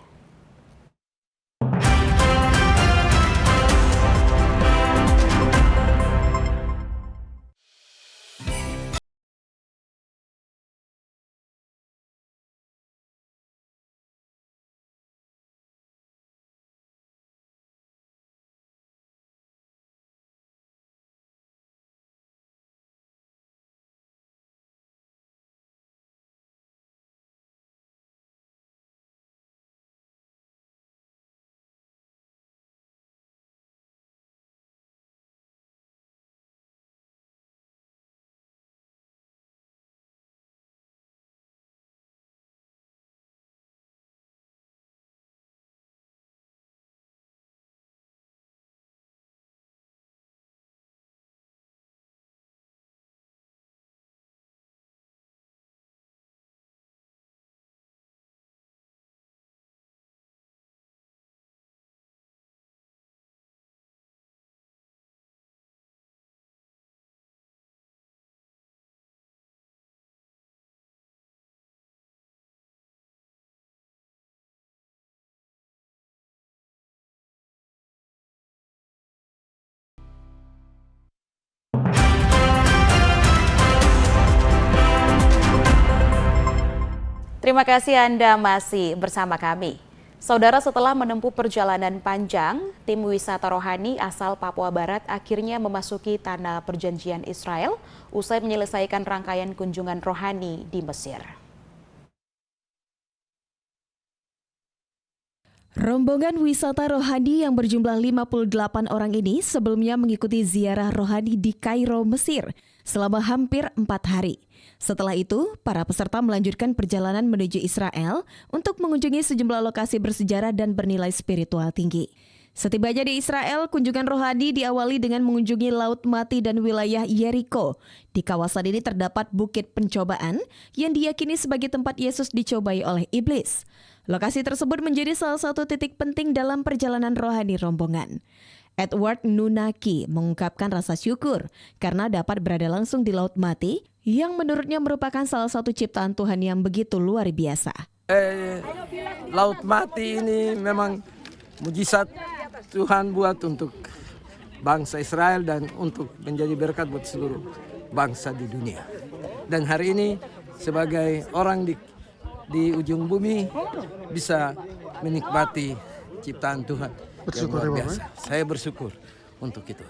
[SPEAKER 2] Terima kasih Anda masih bersama kami. Saudara, setelah menempuh perjalanan panjang, tim wisata rohani asal Papua Barat akhirnya memasuki tanah perjanjian Israel usai menyelesaikan rangkaian kunjungan rohani di Mesir.
[SPEAKER 14] Rombongan wisata rohani yang berjumlah 58 orang ini sebelumnya mengikuti ziarah rohani di Kairo, Mesir selama hampir 4 hari. Setelah itu, para peserta melanjutkan perjalanan menuju Israel untuk mengunjungi sejumlah lokasi bersejarah dan bernilai spiritual tinggi. Setibanya di Israel, kunjungan rohani diawali dengan mengunjungi Laut Mati dan wilayah Yeriko. Di kawasan ini terdapat Bukit Pencobaan yang diyakini sebagai tempat Yesus dicobai oleh iblis. Lokasi tersebut menjadi salah satu titik penting dalam perjalanan rohani rombongan. Edward Nunaki mengungkapkan rasa syukur karena dapat berada langsung di Laut Mati yang menurutnya merupakan salah satu ciptaan Tuhan yang begitu luar biasa.
[SPEAKER 15] Laut Mati ini memang mujizat Tuhan buat untuk bangsa Israel dan untuk menjadi berkat buat seluruh bangsa di dunia. Dan hari ini sebagai orang di ujung bumi bisa menikmati ciptaan Tuhan. Bersyukur yang luar biasa. Saya bersyukur untuk itu.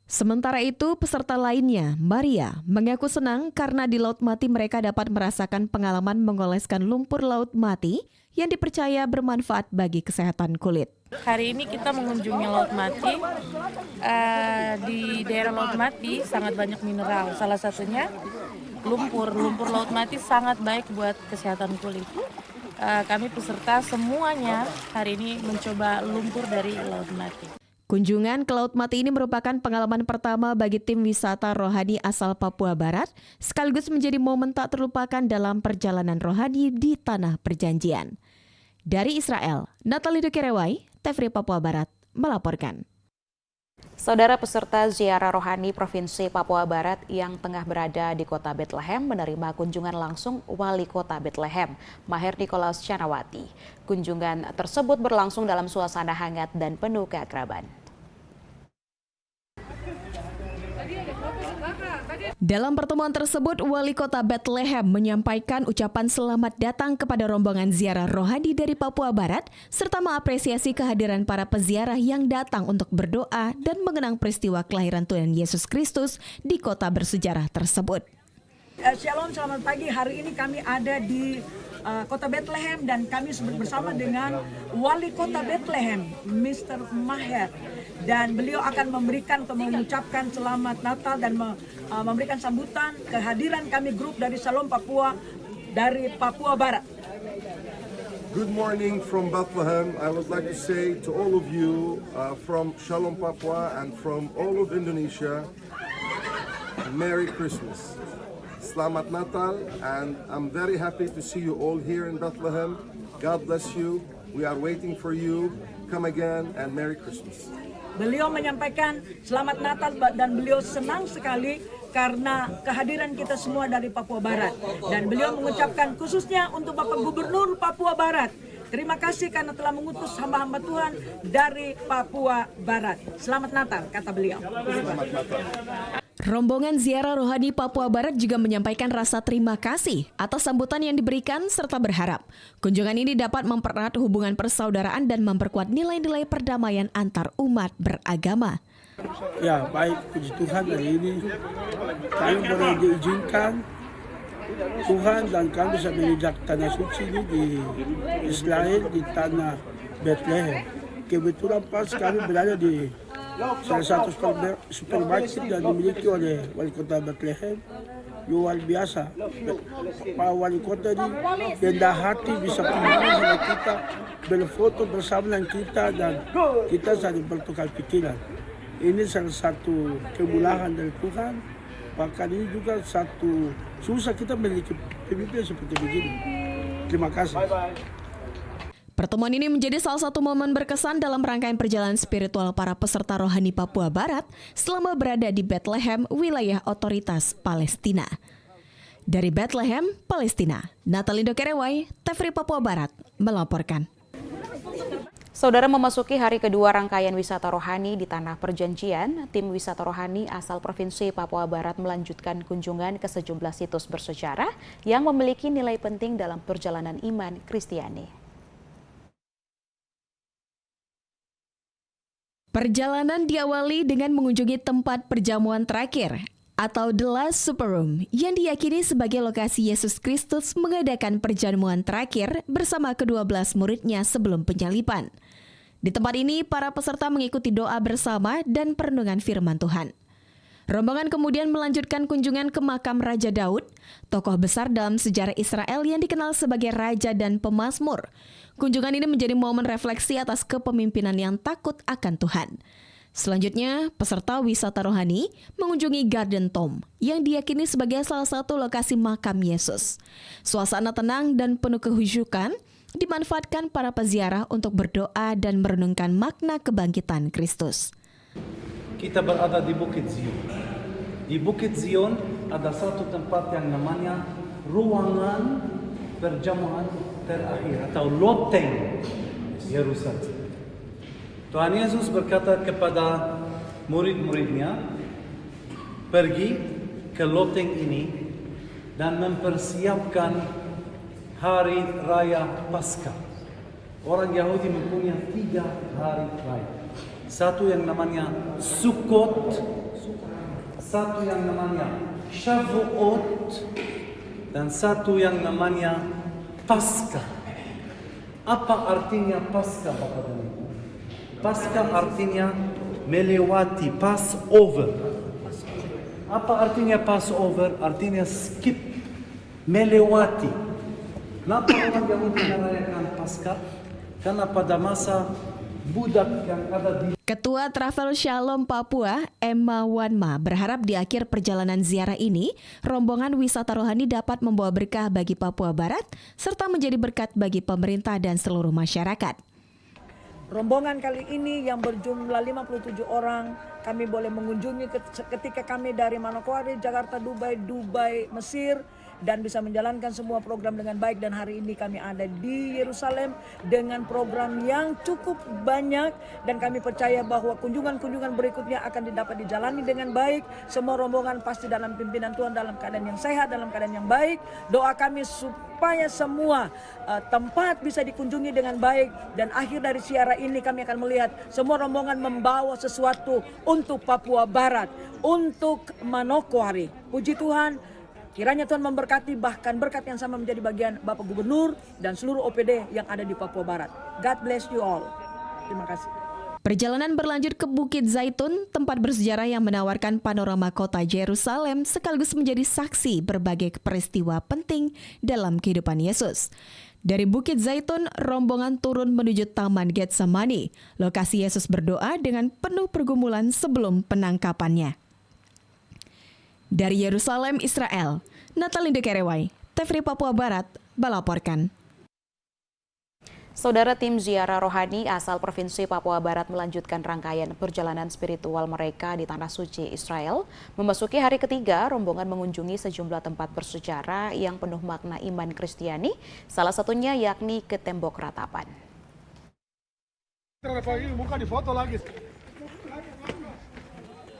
[SPEAKER 14] Sementara itu, peserta lainnya, Maria, mengaku senang karena di Laut Mati mereka dapat merasakan pengalaman mengoleskan lumpur Laut Mati yang dipercaya bermanfaat bagi kesehatan kulit.
[SPEAKER 16] Hari ini kita mengunjungi Laut Mati. Di daerah Laut Mati sangat banyak mineral. Salah satunya lumpur. Lumpur Laut Mati sangat baik buat kesehatan kulit. Kami peserta semuanya hari ini mencoba lumpur dari Laut Mati.
[SPEAKER 14] Kunjungan ke Laut Mati ini merupakan pengalaman pertama bagi tim wisata rohani asal Papua Barat, sekaligus menjadi momen tak terlupakan dalam perjalanan rohani di Tanah Perjanjian. Dari Israel, Natali Dukerewai, TVRI Papua Barat, melaporkan.
[SPEAKER 2] Saudara peserta ziarah rohani Provinsi Papua Barat yang tengah berada di kota Bethlehem menerima kunjungan langsung Wali Kota Bethlehem, Maher Nikolaus Canawati. Kunjungan tersebut berlangsung dalam suasana hangat dan penuh keakraban.
[SPEAKER 14] Dalam pertemuan tersebut, Wali Kota Bethlehem menyampaikan ucapan selamat datang kepada rombongan ziarah rohani dari Papua Barat, serta mengapresiasi kehadiran para peziarah yang datang untuk berdoa dan mengenang peristiwa kelahiran Tuhan Yesus Kristus di kota bersejarah tersebut.
[SPEAKER 17] Shalom, selamat pagi. Hari ini kami ada di kota Bethlehem dan kami bersama dengan Wali Kota Bethlehem, Mr. Maher. Dan beliau akan mengucapkan selamat Natal dan memberikan sambutan kehadiran kami grup dari Shalom Papua dari Papua Barat.
[SPEAKER 18] Good morning from Bethlehem. I would like to say to all of you from Shalom Papua and from all of Indonesia, Merry Christmas. Selamat Natal, and I'm very happy to see you all here in Bethlehem. God bless you. We are waiting for you. Come again and Merry Christmas.
[SPEAKER 17] Beliau menyampaikan selamat Natal dan beliau senang sekali karena kehadiran kita semua dari Papua Barat. Dan beliau mengucapkan khususnya untuk Bapak Gubernur Papua Barat, terima kasih karena telah mengutus hamba-hamba Tuhan dari Papua Barat. Selamat Natal, kata beliau.
[SPEAKER 18] Selamat Natal.
[SPEAKER 14] Rombongan ziarah rohani Papua Barat juga menyampaikan rasa terima kasih atas sambutan yang diberikan serta berharap kunjungan ini dapat mempererat hubungan persaudaraan dan memperkuat nilai-nilai perdamaian antar umat beragama.
[SPEAKER 10] Ya, baik, puji Tuhan, hari ini kami boleh diizinkan Tuhan dan kami bisa menginjak tanah suci ini di Israel, di tanah Bethlehem. Kebetulan pas kami berada di salah satu supermarket yang dimiliki oleh Wali Kota Bethlehem. Luar biasa, Pak Wali Kota ini rendah hati bisa kunjungi sama kita, berfoto bersama dengan kita, dan kita saling bertukar pikiran. Ini salah satu kemuliaan dari Tuhan. Bahkan ini juga satu susah kita memiliki pemimpin seperti begini. Terima kasih.
[SPEAKER 14] Pertemuan ini menjadi salah satu momen berkesan dalam rangkaian perjalanan spiritual para peserta rohani Papua Barat selama berada di Bethlehem, wilayah otoritas Palestina. Dari Bethlehem, Palestina, Natali Dukerewai, TVRI Papua Barat, melaporkan.
[SPEAKER 2] Saudara, memasuki hari kedua rangkaian wisata rohani di Tanah Perjanjian, tim wisata rohani asal Provinsi Papua Barat melanjutkan kunjungan ke sejumlah situs bersejarah yang memiliki nilai penting dalam perjalanan iman Kristiani.
[SPEAKER 14] Perjalanan diawali dengan mengunjungi tempat perjamuan terakhir atau The Last Supper Room yang diyakini sebagai lokasi Yesus Kristus mengadakan perjamuan terakhir bersama ke-12 muridnya sebelum penyaliban. Di tempat ini, para peserta mengikuti doa bersama dan perenungan firman Tuhan. Rombongan kemudian melanjutkan kunjungan ke makam Raja Daud, tokoh besar dalam sejarah Israel yang dikenal sebagai raja dan pemazmur. Kunjungan ini menjadi momen refleksi atas kepemimpinan yang takut akan Tuhan. Selanjutnya, peserta wisata rohani mengunjungi Garden Tomb yang diyakini sebagai salah satu lokasi makam Yesus. Suasana tenang dan penuh kehusyukan dimanfaatkan para peziarah untuk berdoa dan merenungkan makna kebangkitan Kristus.
[SPEAKER 19] Kita berada di Bukit Zion. Di Bukit Zion ada satu tempat yang namanya ruangan perjamuan terakhir atau loteng Yerusalem. Tuhan Yesus berkata kepada murid-muridnya, pergi ke loteng ini dan mempersiapkan hari raya Paskah. Orang Yahudi mempunyai 3 hari raya. Satu yang namanya Sukkot, satu yang namanya Shavuot, dan satu yang namanya Paskah. Apa artinya Paskah, Bapak dan Ibu? Paskah artinya melewati, Passover. Apa artinya Passover? Artinya skip, melewati. Kenapa orang Yahudi merayakan Paskah? Karena pada masa budak yang ada di
[SPEAKER 14] Ketua Travel Shalom Papua, Emma Wanma, berharap di akhir perjalanan ziarah ini, rombongan wisata rohani dapat membawa berkah bagi Papua Barat, serta menjadi berkat bagi pemerintah dan seluruh masyarakat.
[SPEAKER 17] Rombongan kali ini yang berjumlah 57 orang, kami boleh mengunjungi ketika kami dari Manokwari, Jakarta, Dubai, Mesir, dan bisa menjalankan semua program dengan baik. Dan hari ini kami ada di Yerusalem dengan program yang cukup banyak, dan kami percaya bahwa kunjungan-kunjungan berikutnya akan dapat dijalani dengan baik. Semua rombongan pasti dalam pimpinan Tuhan, dalam keadaan yang sehat, dalam keadaan yang baik. Doa kami supaya semua tempat bisa dikunjungi dengan baik, dan akhir dari ziarah ini kami akan melihat semua rombongan membawa sesuatu untuk Papua Barat, untuk Manokwari. Puji Tuhan, kiranya Tuhan memberkati, bahkan berkat yang sama menjadi bagian Bapak Gubernur dan seluruh OPD yang ada di Papua Barat. God bless you all. Terima kasih.
[SPEAKER 14] Perjalanan berlanjut ke Bukit Zaitun, tempat bersejarah yang menawarkan panorama kota Yerusalem sekaligus menjadi saksi berbagai peristiwa penting dalam kehidupan Yesus. Dari Bukit Zaitun, rombongan turun menuju Taman Getsemani, lokasi Yesus berdoa dengan penuh pergumulan sebelum penangkapannya. Dari Yerusalem, Israel, Natalinda Kerewai, TVRI Papua Barat, melaporkan.
[SPEAKER 2] Saudara, tim ziarah rohani asal Provinsi Papua Barat melanjutkan rangkaian perjalanan spiritual mereka di Tanah Suci Israel. Memasuki hari ketiga, rombongan mengunjungi sejumlah tempat bersejarah yang penuh makna iman Kristiani, salah satunya yakni ke Tembok Ratapan.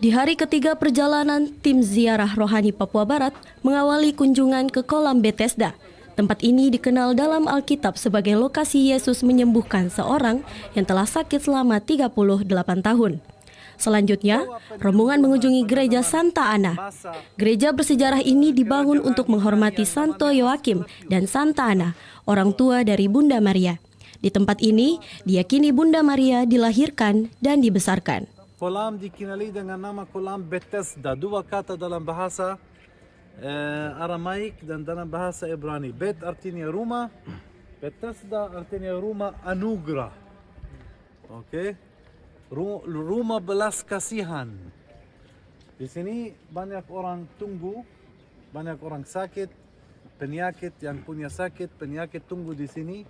[SPEAKER 20] Di hari ketiga perjalanan, tim ziarah rohani Papua Barat mengawali kunjungan ke Kolam Bethesda. Tempat ini dikenal dalam Alkitab sebagai lokasi Yesus menyembuhkan seorang yang telah sakit selama 38 tahun. Selanjutnya, rombongan mengunjungi gereja Santa Ana. Gereja bersejarah ini dibangun untuk menghormati Santo Yoakim dan Santa Ana, orang tua dari Bunda Maria. Di tempat ini, diyakini Bunda Maria dilahirkan dan dibesarkan.
[SPEAKER 19] Kolam dikenali dengan nama Kolam Bethesda, dua kata dalam bahasa Aramaik dan dalam bahasa Ibrani. Bet artinya rumah, Bethesda artinya rumah anugerah. Oke, rumah belas kasihan. Di sini banyak orang tunggu, banyak orang sakit, penyakit yang punya sakit, penyakit tunggu di sini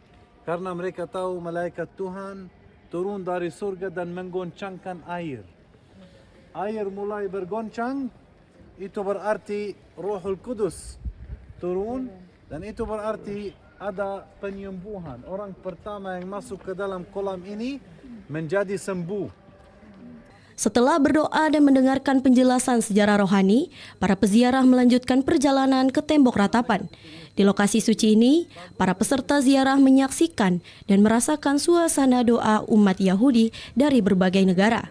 [SPEAKER 19] karena mereka tahu malaikat Tuhan turun dari surga dan menggoncangkan air. Air mulai bergoncang, itu berarti Rohul Kudus turun, dan itu berarti ada penyembuhan. Orang pertama yang masuk ke dalam kolam ini menjadi sembuh.
[SPEAKER 20] Setelah berdoa dan mendengarkan penjelasan sejarah rohani, para peziarah melanjutkan perjalanan ke Tembok Ratapan. Di lokasi suci ini, para peserta ziarah menyaksikan dan merasakan suasana doa umat Yahudi dari berbagai negara.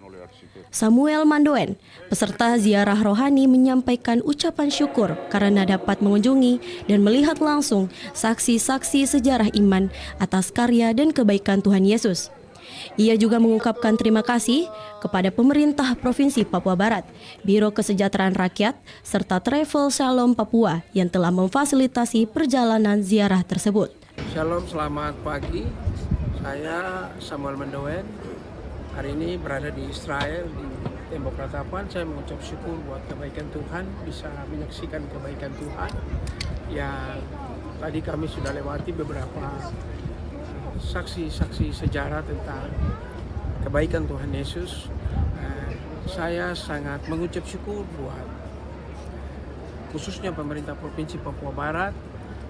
[SPEAKER 20] Samuel Mandoen, peserta ziarah rohani, menyampaikan ucapan syukur karena dapat mengunjungi dan melihat langsung saksi-saksi sejarah iman atas karya dan kebaikan Tuhan Yesus. Ia juga mengungkapkan terima kasih kepada pemerintah Provinsi Papua Barat, Biro Kesejahteraan Rakyat, serta Travel Shalom Papua yang telah memfasilitasi perjalanan ziarah tersebut.
[SPEAKER 15] Shalom, selamat pagi. Saya Samuel Mandoen. Hari ini berada di Israel, di Tembok Ratapan. Saya mengucap syukur buat kebaikan Tuhan, bisa menyaksikan kebaikan Tuhan. Yang tadi kami sudah lewati beberapa saksi-saksi sejarah tentang kebaikan Tuhan Yesus. Saya sangat mengucap syukur buat khususnya pemerintah Provinsi Papua Barat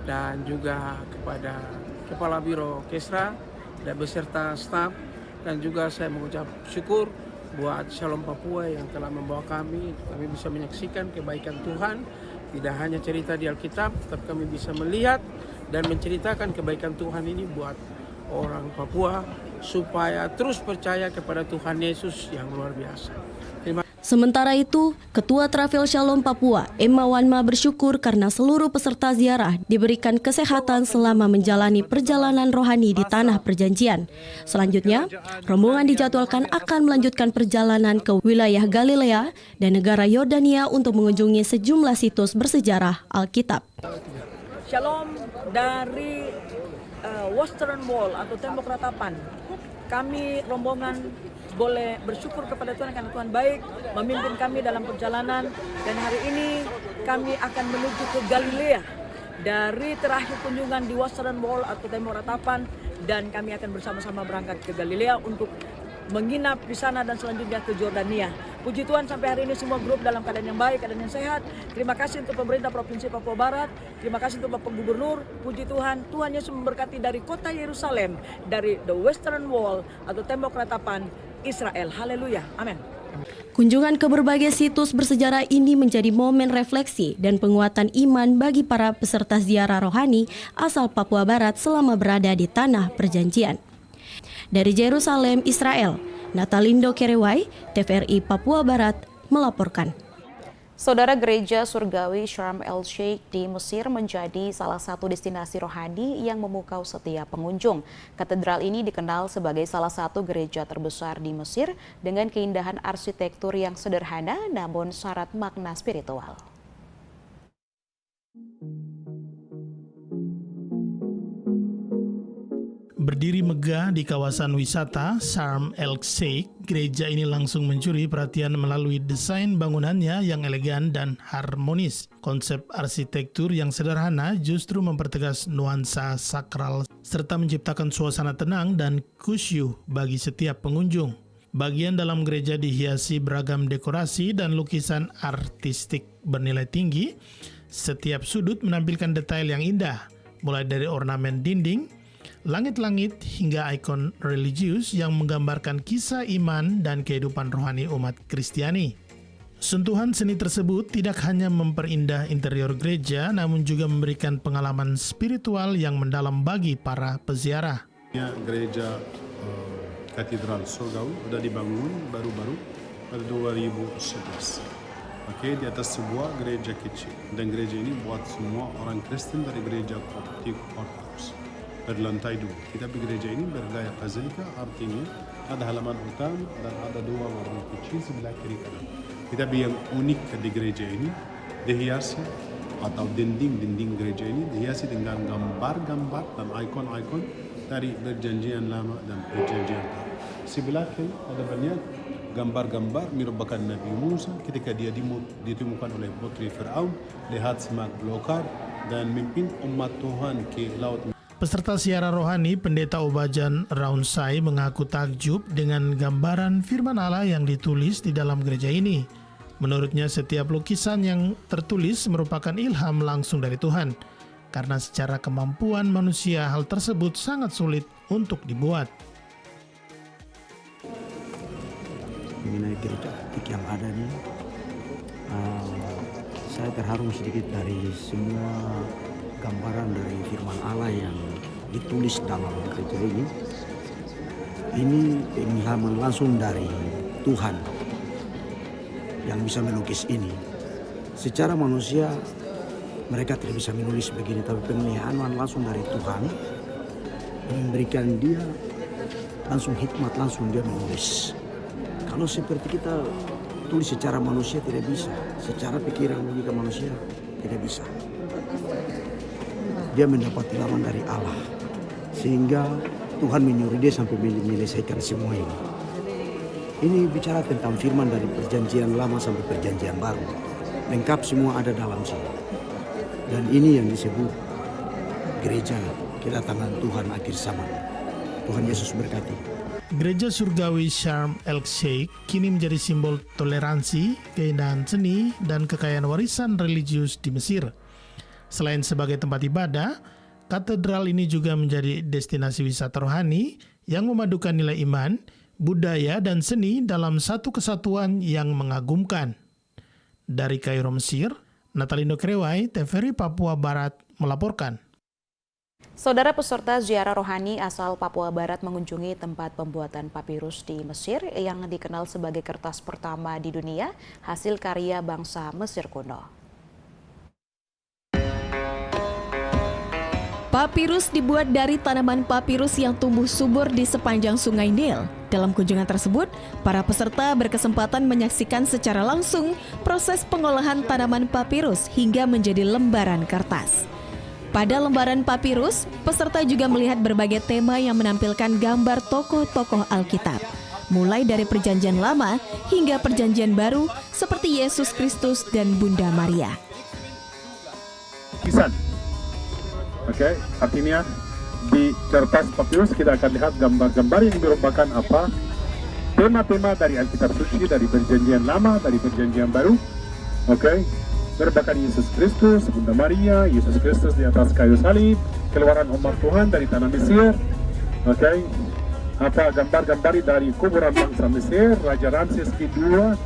[SPEAKER 15] dan juga kepada Kepala Biro Kesra dan beserta staf. Dan juga saya mengucap syukur buat Shalom Papua yang telah membawa kami bisa menyaksikan kebaikan Tuhan. Tidak hanya cerita di Alkitab, tapi kami bisa melihat dan menceritakan kebaikan Tuhan ini buat orang Papua supaya terus percaya kepada Tuhan Yesus yang luar biasa.
[SPEAKER 20] Sementara itu, Ketua Travel Shalom Papua, Emma Wanma, bersyukur karena seluruh peserta ziarah diberikan kesehatan selama menjalani perjalanan rohani di Tanah Perjanjian. Selanjutnya, rombongan dijadwalkan akan melanjutkan perjalanan ke wilayah Galilea dan negara Yordania untuk mengunjungi sejumlah situs bersejarah Alkitab.
[SPEAKER 17] Shalom dari Western Wall atau Tembok Ratapan. kami rombongan boleh bersyukur kepada Tuhan karena Tuhan baik memimpin kami dalam perjalanan, dan hari ini kami akan menuju ke Galilea dari terakhir kunjungan di Western Wall atau Tembok Ratapan, dan kami akan bersama-sama berangkat ke Galilea untuk menginap di sana dan selanjutnya ke Jordania. Puji Tuhan sampai hari ini semua grup dalam keadaan yang baik, keadaan yang sehat. Terima kasih untuk pemerintah Provinsi Papua Barat, terima kasih untuk Bapak Gubernur. Puji Tuhan, Tuhan Yesus memberkati dari kota Yerusalem, dari the Western Wall atau Tembok Ratapan Israel. Haleluya, amin.
[SPEAKER 20] Kunjungan ke berbagai situs bersejarah ini menjadi momen refleksi dan penguatan iman bagi para peserta ziarah rohani asal Papua Barat selama berada di tanah perjanjian. Dari Yerusalem, Israel, Natalindo Kerewai, TVRI Papua Barat melaporkan.
[SPEAKER 2] Saudara, Gereja Surgawi Sharm el-Sheikh di Mesir menjadi salah satu destinasi rohani yang memukau setiap pengunjung. Katedral ini dikenal sebagai salah satu gereja terbesar di Mesir dengan keindahan arsitektur yang sederhana namun syarat makna spiritual.
[SPEAKER 21] Berdiri megah di kawasan wisata Sharm el-Sheikh, gereja ini langsung mencuri perhatian melalui desain bangunannya yang elegan dan harmonis. Konsep arsitektur yang sederhana justru mempertegas nuansa sakral serta menciptakan suasana tenang dan khusyuk bagi setiap pengunjung. Bagian dalam gereja dihiasi beragam dekorasi dan lukisan artistik bernilai tinggi. Setiap sudut menampilkan detail yang indah, mulai dari ornamen dinding, langit-langit hingga ikon religius yang menggambarkan kisah iman dan kehidupan rohani umat Kristiani. Sentuhan seni tersebut tidak hanya memperindah interior gereja, namun juga memberikan pengalaman spiritual yang mendalam bagi para peziarah.
[SPEAKER 22] Gereja Katedral Surgawi sudah dibangun baru-baru pada 2011. Di atas sebuah gereja kecil, dan gereja ini buat semua orang Kristen dari gereja Koptik Ortodoks. Berlantai 2. Kita gereja ini bergaya bazilika, artinya ada halaman utama dan ada 2 warna kecil sebelah kiri kanan. Kita yang unik di gereja ini dihiasi atau dinding gereja ini dihiasi dengan gambar-gambar dan ikon-ikon dari perjanjian lama dan perjanjian baru. Sebelah kiri ada banyak gambar-gambar merupakan Nabi Musa ketika dia ditemukan oleh putri Firaun, lihat semak belokar dan memimpin umat Tuhan ke laut.
[SPEAKER 21] Peserta ziarah rohani Pendeta Obajan Raunsai mengaku takjub dengan gambaran firman Allah yang ditulis di dalam gereja ini. Menurutnya setiap lukisan yang tertulis merupakan ilham langsung dari Tuhan, karena secara kemampuan manusia hal tersebut sangat sulit untuk dibuat.
[SPEAKER 23] Mengenai gereja yang ada ini, saya terharu sedikit dari semua gambaran dari firman Allah yang ditulis dalam gereja ini. Ini pengilhaman langsung dari Tuhan yang bisa melukis ini. Secara manusia mereka tidak bisa menulis begini, tapi pengilhaman langsung dari Tuhan memberikan dia langsung hikmat, langsung dia menulis. Kalau seperti kita tulis secara manusia tidak bisa, secara pikiran logika manusia tidak bisa. Dia mendapat ilhaman dari Allah, sehingga Tuhan menyuruh dia sampai menyelesaikan semua ini. Ini bicara tentang firman dari perjanjian lama sampai perjanjian baru. Lengkap semua ada dalam sini. Dan ini yang disebut gereja kedatangan Tuhan akhir zaman. Tuhan Yesus berkati.
[SPEAKER 21] Gereja Surgawi Sharm el-Sheikh kini menjadi simbol toleransi, keindahan seni, dan kekayaan warisan religius di Mesir. Selain sebagai tempat ibadah, katedral ini juga menjadi destinasi wisata rohani yang memadukan nilai iman, budaya, dan seni dalam satu kesatuan yang mengagumkan. Dari Kairo, Mesir, Natalindo Kerewai, TVRI Papua Barat melaporkan.
[SPEAKER 2] Saudara, peserta ziarah rohani asal Papua Barat mengunjungi tempat pembuatan papirus di Mesir yang dikenal sebagai kertas pertama di dunia, hasil karya bangsa Mesir kuno.
[SPEAKER 14] Papirus dibuat dari tanaman papirus yang tumbuh subur di sepanjang Sungai Nil. Dalam kunjungan tersebut, para peserta berkesempatan menyaksikan secara langsung proses pengolahan tanaman papirus hingga menjadi lembaran kertas. Pada lembaran papirus, peserta juga melihat berbagai tema yang menampilkan gambar tokoh-tokoh Alkitab. Mulai dari Perjanjian Lama hingga Perjanjian Baru seperti Yesus Kristus dan Bunda Maria.
[SPEAKER 3] Lukisan. Oke, artinya di kertas papirus kita akan lihat gambar-gambar yang merupakan apa? Tema-tema dari Alkitab Suci, dari Perjanjian Lama, dari Perjanjian Baru. Oke, merupakan Yesus Kristus, Bunda Maria, Yesus Kristus di atas kayu salib, keluaran umat Tuhan dari tanah Mesir. Oke, apa gambar-gambar dari kuburan bangsa Mesir, Raja Ramses II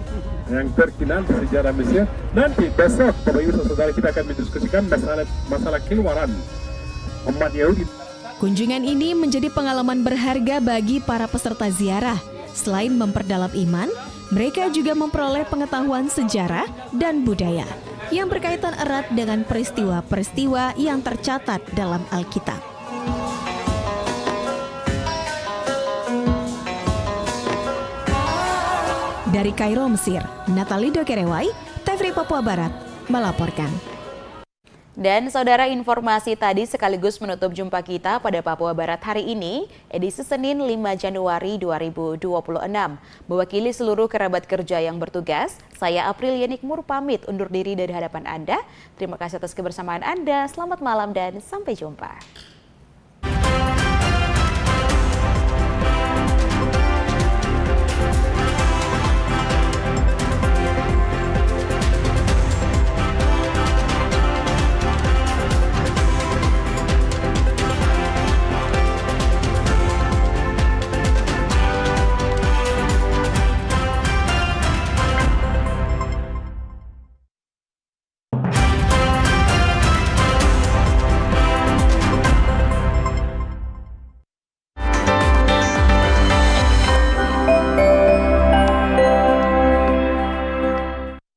[SPEAKER 3] yang terkenal di sejarah Mesir. Nanti besok Bapak Ibu Saudara kita akan mendiskusikan masalah keluaran umat Yahudi.
[SPEAKER 14] Kunjungan ini menjadi pengalaman berharga bagi para peserta ziarah. Selain memperdalam iman, mereka juga memperoleh pengetahuan sejarah dan budaya yang berkaitan erat dengan peristiwa-peristiwa yang tercatat dalam Alkitab. Dari Kairo, Mesir, Natali Dokerewai, TVRI Papua Barat, melaporkan.
[SPEAKER 2] Dan saudara, informasi tadi sekaligus menutup jumpa kita pada Papua Barat hari ini, edisi Senin 5 Januari 2026. Mewakili seluruh kerabat kerja yang bertugas, saya April Yenikmur pamit undur diri dari hadapan Anda. Terima kasih atas kebersamaan Anda, selamat malam dan sampai jumpa.